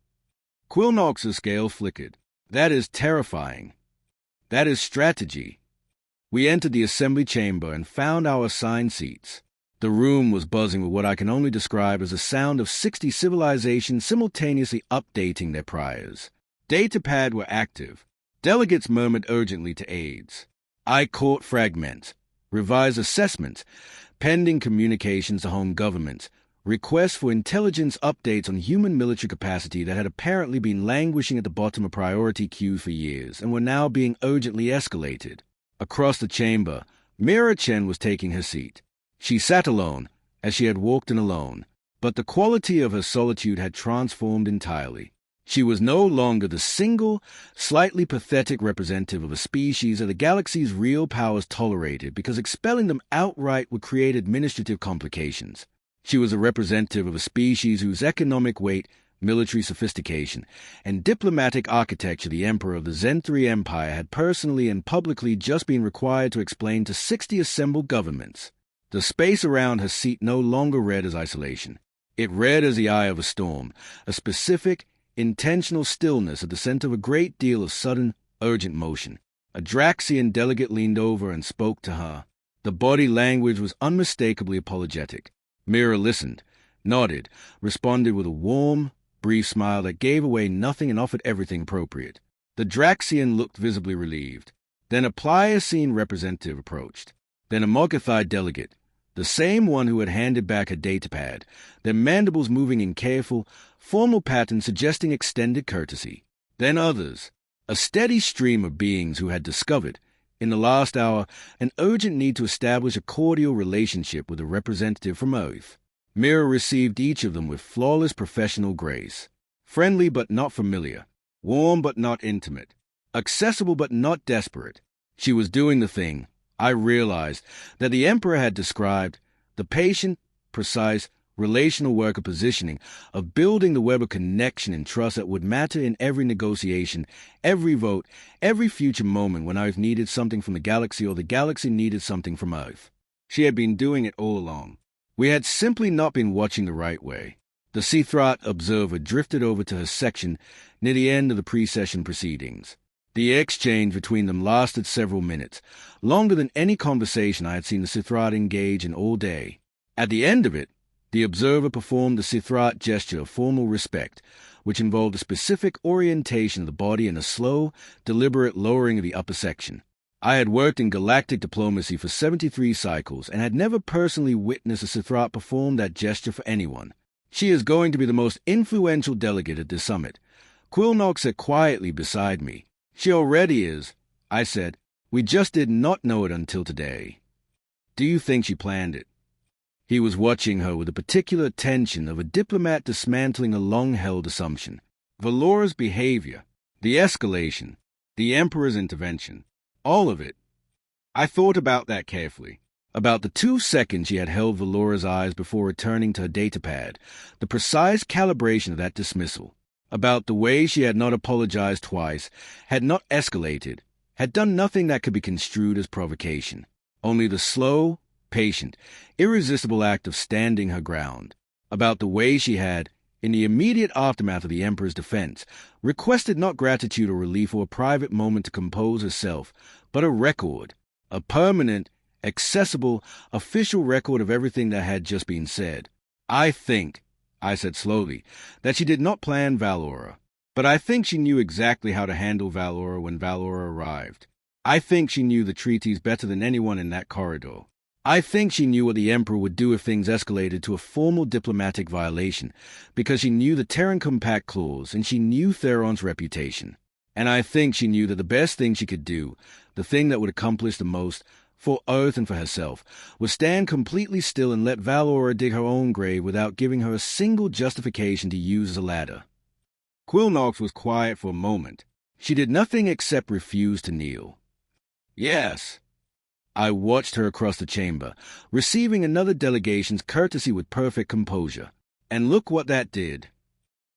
Quillnox's scale flickered. That is terrifying. That is strategy. We entered the assembly chamber and found our assigned seats. The room was buzzing with what I can only describe as the sound of 60 civilizations simultaneously updating their priors. Datapad were active. Delegates murmured urgently to aides. I caught fragments, revised assessments, pending communications to home governments, requests for intelligence updates on human military capacity that had apparently been languishing at the bottom of priority queues for years and were now being urgently escalated. Across the chamber, Meera Chen was taking her seat. She sat alone, as she had walked in alone, but the quality of her solitude had transformed entirely. She was no longer the single, slightly pathetic representative of a species that the galaxy's real powers tolerated because expelling them outright would create administrative complications. She was a representative of a species whose economic weight, military sophistication, and diplomatic architecture the Emperor of the Zenthari Empire had personally and publicly just been required to explain to 60 assembled governments. The space around her seat no longer read as isolation. It read as the eye of a storm, a specific, intentional stillness at the center of a great deal of sudden, urgent motion. A Draxian delegate leaned over and spoke to her. The body language was unmistakably apologetic. Meera listened, nodded, responded with a warm, brief smile that gave away nothing and offered everything appropriate. The Draxian looked visibly relieved. Then a Pliocene representative approached. Then a Mogathite delegate, the same one who had handed back a datapad, their mandibles moving in careful, formal patterns suggesting extended courtesy. Then others, a steady stream of beings who had discovered, in the last hour, an urgent need to establish a cordial relationship with a representative from Earth. Meera received each of them with flawless professional grace. Friendly but not familiar. Warm but not intimate. Accessible but not desperate. She was doing the thing, I realized, that the Emperor had described, the patient, precise, relational worker positioning of building the web of connection and trust that would matter in every negotiation, every vote, every future moment when Earth needed something from the galaxy or the galaxy needed something from Earth. She had been doing it all along. We had simply not been watching the right way. The Zenthari observer drifted over to her section near the end of the pre-session proceedings. The exchange between them lasted several minutes, longer than any conversation I had seen the Zenthari engage in all day. At the end of it, the observer performed the Zenthari gesture of formal respect, which involved a specific orientation of the body and a slow, deliberate lowering of the upper section. I had worked in galactic diplomacy for 73 cycles and had never personally witnessed a Zenthari perform that gesture for anyone. She is going to be the most influential delegate at this summit. Quilnock said quietly beside me. She already is, I said. We just did not know it until today. Do you think she planned it? He was watching her with the particular attention of a diplomat dismantling a long-held assumption. Valora's behavior, the escalation, the Emperor's intervention, all of it. I thought about that carefully. About the 2 seconds she had held Valora's eyes before returning to her datapad, the precise calibration of that dismissal. About the way she had not apologized twice, had not escalated, had done nothing that could be construed as provocation. Only the slow, patient, irresistible act of standing her ground. About the way she had, in the immediate aftermath of the Emperor's defense, requested not gratitude or relief or a private moment to compose herself, but a record, a permanent, accessible, official record of everything that had just been said. I think, I said slowly, that she did not plan Valora, but I think she knew exactly how to handle Valora when Valora arrived. I think she knew the treaties better than anyone in that corridor. I think she knew what the Emperor would do if things escalated to a formal diplomatic violation, because she knew the Terran Compact Clause and she knew Theron's reputation. And I think she knew that the best thing she could do, the thing that would accomplish the most, for Earth and for herself, was stand completely still and let Valora dig her own grave without giving her a single justification to use as a ladder. Quilnox was quiet for a moment. She did nothing except refuse to kneel. Yes. I watched her across the chamber, receiving another delegation's courtesy with perfect composure. And look what that did.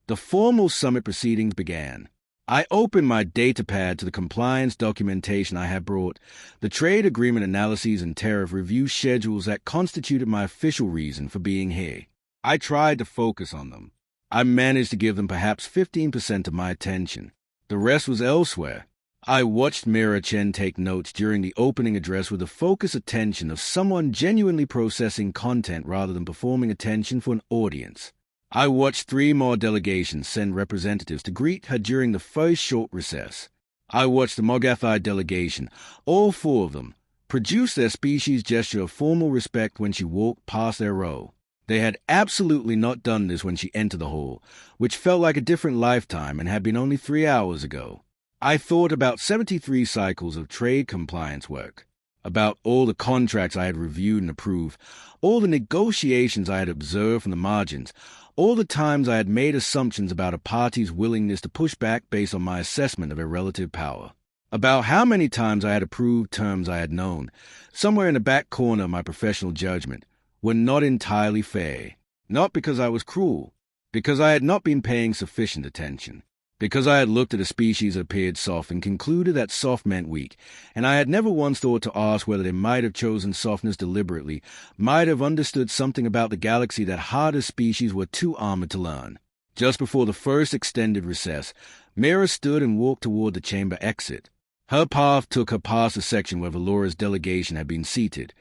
The formal summit proceedings began. I opened my datapad to the compliance documentation I had brought, the trade agreement analyses and tariff review schedules that constituted my official reason for being here. I tried to focus on them. I managed to give them perhaps 15% of my attention. The rest was elsewhere. I watched Meera Chen take notes during the opening address with the focused attention of someone genuinely processing content rather than performing attention for an audience. I watched 3 more delegations send representatives to greet her during the first short recess. I watched the Mogathite delegation, all 4 of them, produce their species gesture of formal respect when she walked past their row. They had absolutely not done this when she entered the hall, which felt like a different lifetime and had been only 3 hours ago. I thought about 73 cycles of trade compliance work, about all the contracts I had reviewed and approved, all the negotiations I had observed from the margins, all the times I had made assumptions about a party's willingness to push back based on my assessment of their relative power, about how many times I had approved terms I had known, somewhere in the back corner of my professional judgment, were not entirely fair, not because I was cruel, because I had not been paying sufficient attention. Because I had looked at a species that appeared soft and concluded that soft meant weak, and I had never once thought to ask whether they might have chosen softness deliberately, might have understood something about the galaxy that harder species were too armored to learn. Just before the first extended recess, Meera stood and walked toward the chamber exit. Her path took her past the section where Valora's delegation had been seated.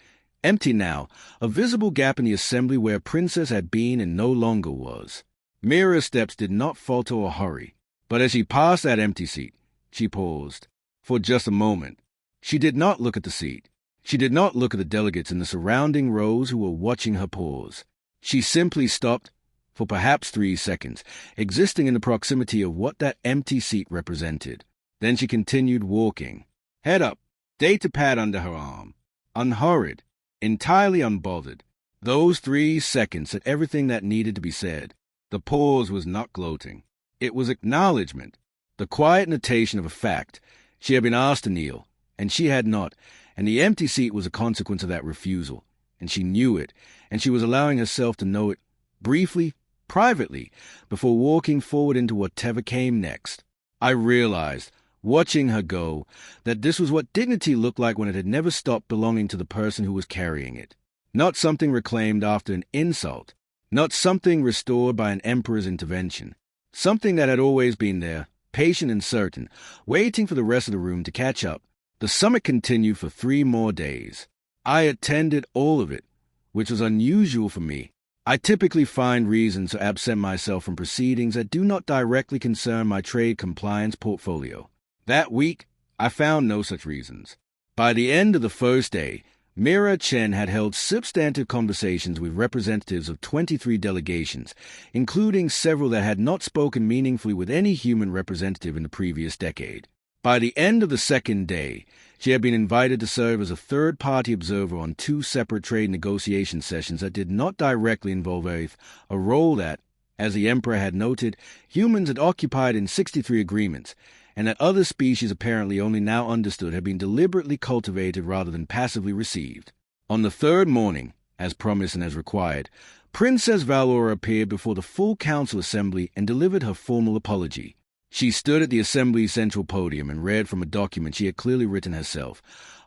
Empty now, a visible gap in the assembly where a princess had been and no longer was. Meera's steps did not falter or hurry. But as she passed that empty seat, She paused. For just a moment. She did not look at the seat. She did not look at the delegates in the surrounding rows who were watching her pause. She simply stopped for perhaps 3 seconds, existing in the proximity of what that empty seat represented. Then she continued walking, head up, datapad under her arm, unhurried, entirely unbothered. Those 3 seconds said everything that needed to be said. The pause was not gloating. It was acknowledgement, the quiet notation of a fact. She had been asked to kneel, and she had not, and the empty seat was a consequence of that refusal, and she knew it, and she was allowing herself to know it briefly, privately, before walking forward into whatever came next. I realized, watching her go, that this was what dignity looked like when it had never stopped belonging to the person who was carrying it. Not something reclaimed after an insult, not something restored by an emperor's intervention. Something that had always been there, patient and certain, waiting for the rest of the room to catch up. The summit continued for 3 more days. I attended all of it, which was unusual for me. I typically find reasons to absent myself from proceedings that do not directly concern my trade compliance portfolio. That week, I found no such reasons. By the end of the first day, Meera Chen had held substantive conversations with representatives of 23 delegations, including several that had not spoken meaningfully with any human representative in the previous decade. By the end of the second day, she had been invited to serve as a third-party observer on 2 separate trade negotiation sessions that did not directly involve Earth, a role that, as the Emperor had noted, humans had occupied in 63 agreements, and that other species apparently only now understood had been deliberately cultivated rather than passively received. On the 3rd morning, as promised and as required, Princess Valora appeared before the full council assembly and delivered her formal apology. She stood at the assembly's central podium and read from a document she had clearly written herself,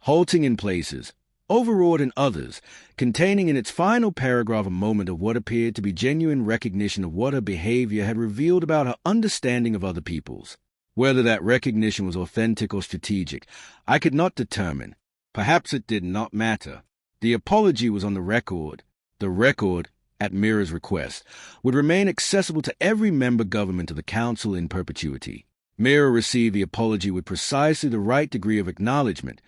halting in places, overawed in others, containing in its final paragraph a moment of what appeared to be genuine recognition of what her behavior had revealed about her understanding of other peoples. Whether that recognition was authentic or strategic, I could not determine. Perhaps it did not matter. The apology was on the record. The record, at Meera's request, would remain accessible to every member government of the Council in perpetuity. Meera received the apology with precisely the right degree of acknowledgement,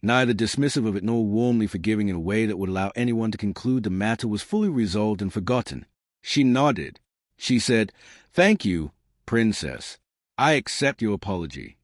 neither dismissive of it nor warmly forgiving in a way that would allow anyone to conclude the matter was fully resolved and forgotten. She nodded. She said, "Thank you, Princess. I accept your apology."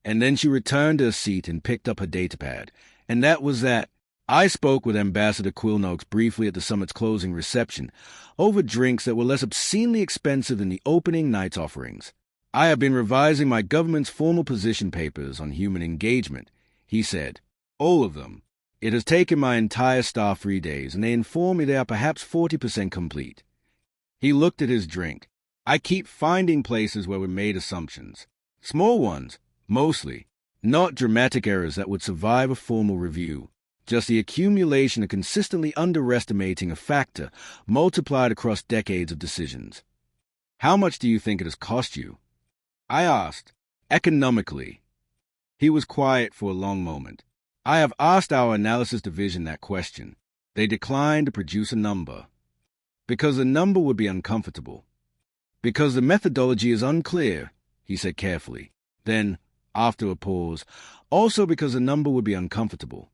And then she returned to her seat and picked up her datapad. And that was that. I spoke with Ambassador Quilnox briefly at the summit's closing reception, over drinks that were less obscenely expensive than the opening night's offerings. "I have been revising my government's formal position papers on human engagement," he said. "All of them. It has taken my entire staff 3 days, and they inform me they are perhaps 40% complete." He looked at his drink. "I keep finding places where we made assumptions. Small ones, mostly. Not dramatic errors that would survive a formal review. Just the accumulation of consistently underestimating a factor multiplied across decades of decisions." "How much do you think it has cost you?" I asked. "Economically." He was quiet for a long moment. "I have asked our analysis division that question. They declined to produce a number. Because the number would be uncomfortable. Because the methodology is unclear," he said carefully. Then, after a pause, "also because the number would be uncomfortable."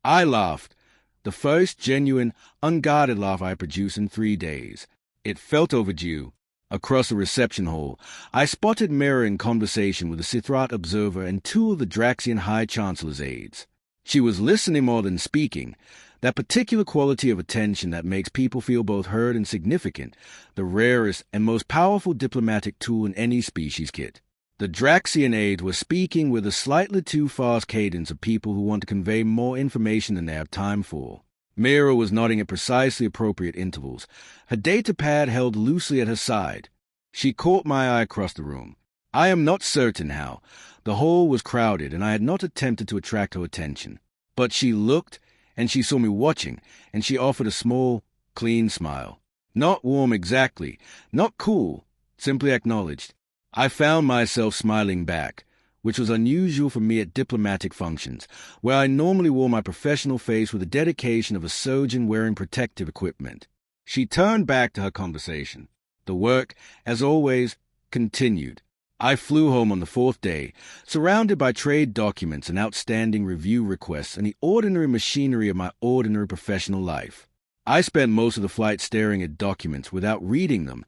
I laughed, the first genuine, unguarded laugh I produced in 3 days. It felt overdue. Across the reception hall, I spotted Meera in conversation with a Sithrat observer and 2 of the Draxian High Chancellor's aides. She was listening more than speaking, that particular quality of attention that makes people feel both heard and significant, the rarest and most powerful diplomatic tool in any species kit. The Draxian aides were speaking with a slightly too fast cadence of people who want to convey more information than they have time for. Meera was nodding at precisely appropriate intervals, her datapad held loosely at her side. She caught my eye across the room. I am not certain how. The hall was crowded, and I had not attempted to attract her attention. But she looked, and she saw me watching, and she offered a small, clean smile. Not warm exactly, not cool, simply acknowledged. I found myself smiling back, which was unusual for me at diplomatic functions, where I normally wore my professional face with the dedication of a surgeon wearing protective equipment. She turned back to her conversation. The work, as always, continued. I flew home on the fourth day, surrounded by trade documents and outstanding review requests and the ordinary machinery of my ordinary professional life. I spent most of the flight staring at documents without reading them,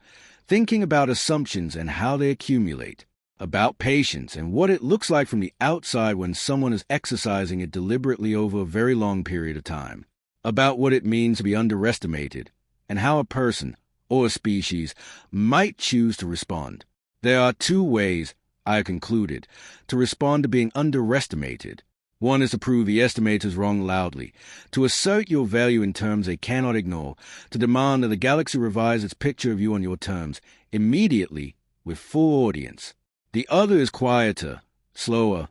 thinking about assumptions and how they accumulate, about patience and what it looks like from the outside when someone is exercising it deliberately over a very long period of time, about what it means to be underestimated, and how a person, or a species, might choose to respond. There are two ways, I concluded, to respond to being underestimated. One is to prove the estimators wrong loudly, to assert your value in terms they cannot ignore, to demand that the galaxy revise its picture of you on your terms, immediately, with full audience. The other is quieter, slower,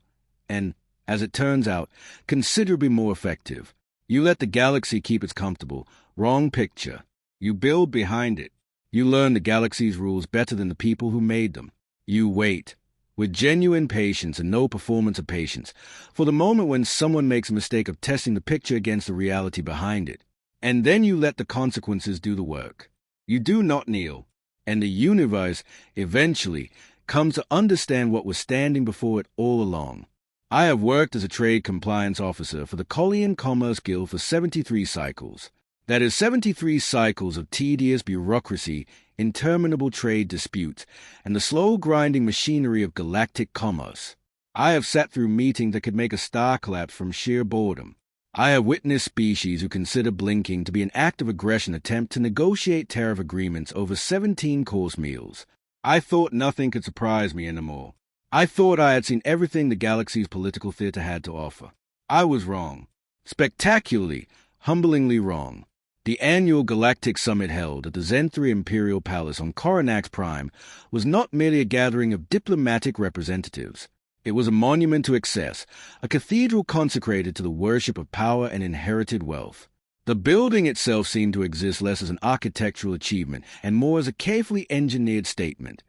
and, as it turns out, considerably more effective. You let the galaxy keep its comfortable, wrong picture. You build behind it. You learn the galaxy's rules better than the people who made them. You wait, with genuine patience and no performance of patience, for the moment when someone makes a mistake of testing the picture against the reality behind it. And then you let the consequences do the work. You do not kneel, and the universe, eventually, comes to understand what was standing before it all along. I have worked as a trade compliance officer for the Collian Commerce Guild for 73 cycles. That is 73 cycles of tedious bureaucracy, interminable trade disputes, and the slow grinding machinery of galactic commerce. I have sat through meetings that could make a star collapse from sheer boredom. I have witnessed species who consider blinking to be an act of aggression attempt to negotiate tariff agreements over 17-course meals. I thought nothing could surprise me anymore. I thought I had seen everything the galaxy's political theater had to offer. I was wrong. Spectacularly, humblingly wrong. The annual Galactic Summit held at the Zenthari Imperial Palace on Coronax Prime was not merely a gathering of diplomatic representatives. It was a monument to excess, a cathedral consecrated to the worship of power and inherited wealth. The building itself seemed to exist less as an architectural achievement and more as a carefully engineered statement.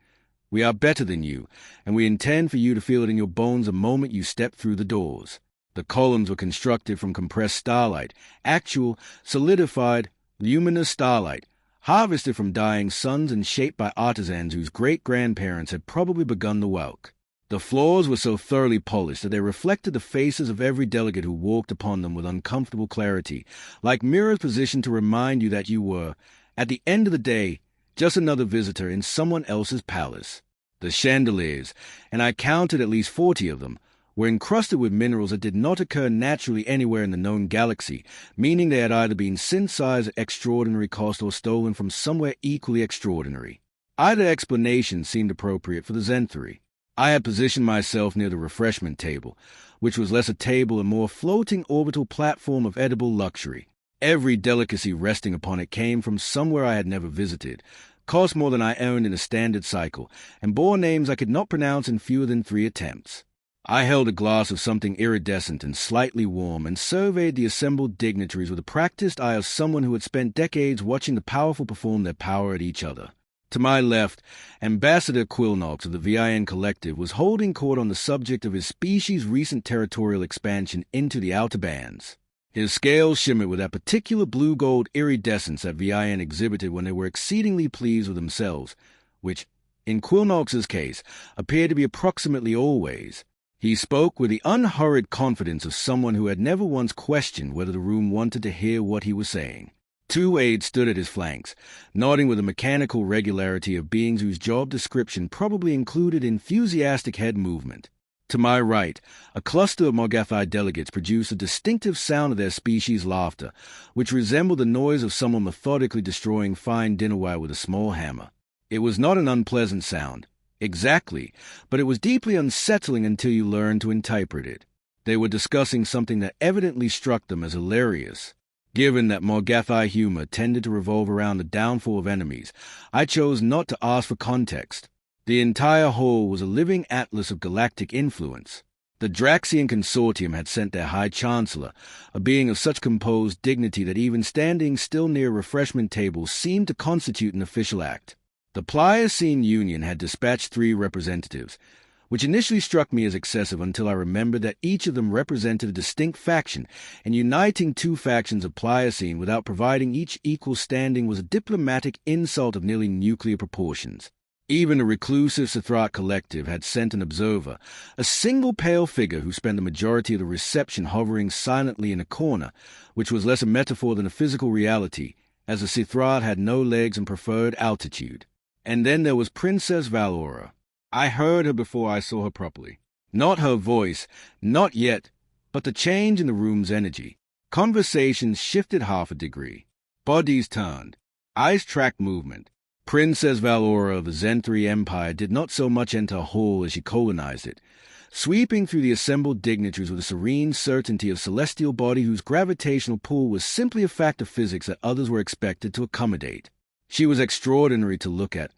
We are better than you, and we intend for you to feel it in your bones the moment you step through the doors. The columns were constructed from compressed starlight, actual, solidified, luminous starlight, harvested from dying suns and shaped by artisans whose great-grandparents had probably begun the work. The floors were so thoroughly polished that they reflected the faces of every delegate who walked upon them with uncomfortable clarity, like mirrors positioned to remind you that you were, at the end of the day, just another visitor in someone else's palace. The chandeliers, and I counted at least 40 of them, were encrusted with minerals that did not occur naturally anywhere in the known galaxy, meaning they had either been synthesized at extraordinary cost or stolen from somewhere equally extraordinary. Either explanation seemed appropriate for the Zenthari. I had positioned myself near the refreshment table, which was less a table and more a floating orbital platform of edible luxury. Every delicacy resting upon it came from somewhere I had never visited, cost more than I earned in a standard cycle, and bore names I could not pronounce in fewer than 3 attempts. I held a glass of something iridescent and slightly warm and surveyed the assembled dignitaries with the practiced eye of someone who had spent decades watching the powerful perform their power at each other. To my left, Ambassador Quilnox of the VIN Collective was holding court on the subject of his species' recent territorial expansion into the outer bands. His scales shimmered with that particular blue-gold iridescence that VIN exhibited when they were exceedingly pleased with themselves, which, in Quilnox's case, appeared to be approximately always. He spoke with the unhurried confidence of someone who had never once questioned whether the room wanted to hear what he was saying. 2 aides stood at his flanks, nodding with the mechanical regularity of beings whose job description probably included enthusiastic head movement. To my right, a cluster of Morgathi delegates produced a distinctive sound of their species' laughter, which resembled the noise of someone methodically destroying fine dinnerware with a small hammer. It was not an unpleasant sound. Exactly, but it was deeply unsettling until you learned to interpret it. They were discussing something that evidently struck them as hilarious. Given that Morgathi humor tended to revolve around the downfall of enemies, I chose not to ask for context. The entire whole was a living atlas of galactic influence. The Draxian Consortium had sent their High Chancellor, a being of such composed dignity that even standing still near refreshment tables seemed to constitute an official act. The Pliocene Union had dispatched 3 representatives, which initially struck me as excessive until I remembered that each of them represented a distinct faction, and uniting 2 factions of Pliocene without providing each equal standing was a diplomatic insult of nearly nuclear proportions. Even the reclusive Sithrat collective had sent an observer, a single pale figure who spent the majority of the reception hovering silently in a corner, which was less a metaphor than a physical reality, as the Sithrat had no legs and preferred altitude. And then there was Princess Valora. I heard her before I saw her properly. Not her voice, not yet, but the change in the room's energy. Conversations shifted half a degree. Bodies turned. Eyes tracked movement. Princess Valora of the Zenthari Empire did not so much enter a hall as she colonized it, sweeping through the assembled dignitaries with a serene certainty of celestial body whose gravitational pull was simply a fact of physics that others were expected to accommodate. She was extraordinary to look at.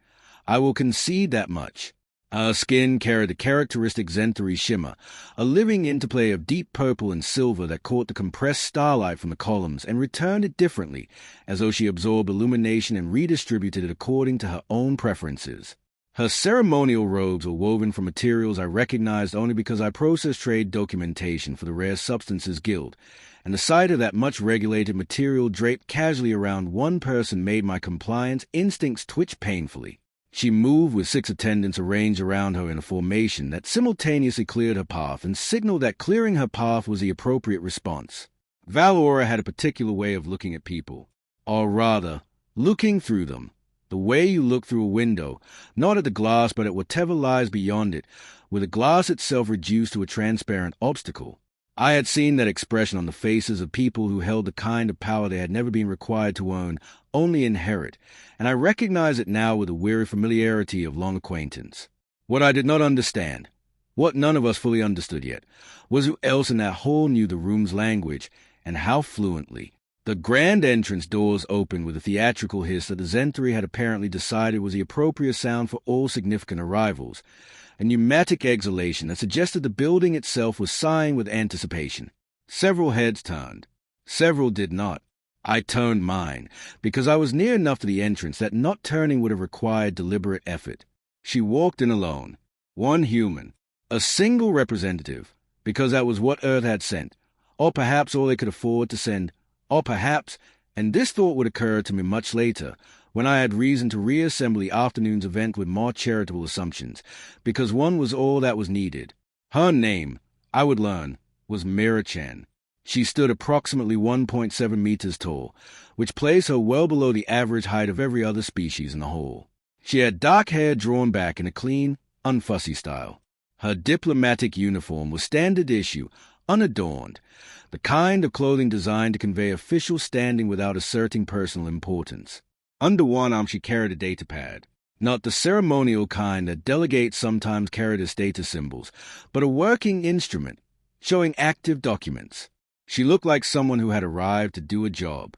I will concede that much. Her skin carried the characteristic Zenthari shimmer, a living interplay of deep purple and silver that caught the compressed starlight from the columns and returned it differently, as though she absorbed illumination and redistributed it according to her own preferences. Her ceremonial robes were woven from materials I recognized only because I processed trade documentation for the Rare Substances Guild, and the sight of that much-regulated material draped casually around one person made my compliance instincts twitch painfully. She moved with 6 attendants arranged around her in a formation that simultaneously cleared her path and signaled that clearing her path was the appropriate response. Valora had a particular way of looking at people, or rather, looking through them. The way you look through a window, not at the glass but at whatever lies beyond it, with the glass itself reduced to a transparent obstacle. I had seen that expression on the faces of people who held the kind of power they had never been required to earn, only inherit, and I recognized it now with the weary familiarity of long acquaintance. What I did not understand, what none of us fully understood yet, was who else in that hall knew the room's language, and how fluently. The grand entrance doors opened with a theatrical hiss that the Zenthari had apparently decided was the appropriate sound for all significant arrivals, a pneumatic exhalation that suggested the building itself was sighing with anticipation. Several heads turned. Several did not. I turned mine, because I was near enough to the entrance that not turning would have required deliberate effort. She walked in alone. One human. A single representative, because that was what Earth had sent, or perhaps all they could afford to send, or perhaps, and this thought would occur to me much later, when I had reason to reassemble the afternoon's event with more charitable assumptions, because one was all that was needed. Her name, I would learn, was Meera Chen. She stood approximately 1.7 meters tall, which placed her well below the average height of every other species in the whole. She had dark hair drawn back in a clean, unfussy style. Her diplomatic uniform was standard issue, unadorned, the kind of clothing designed to convey official standing without asserting personal importance. Under one arm she carried a datapad, not the ceremonial kind that delegates sometimes carried as status symbols, but a working instrument, showing active documents. She looked like someone who had arrived to do a job.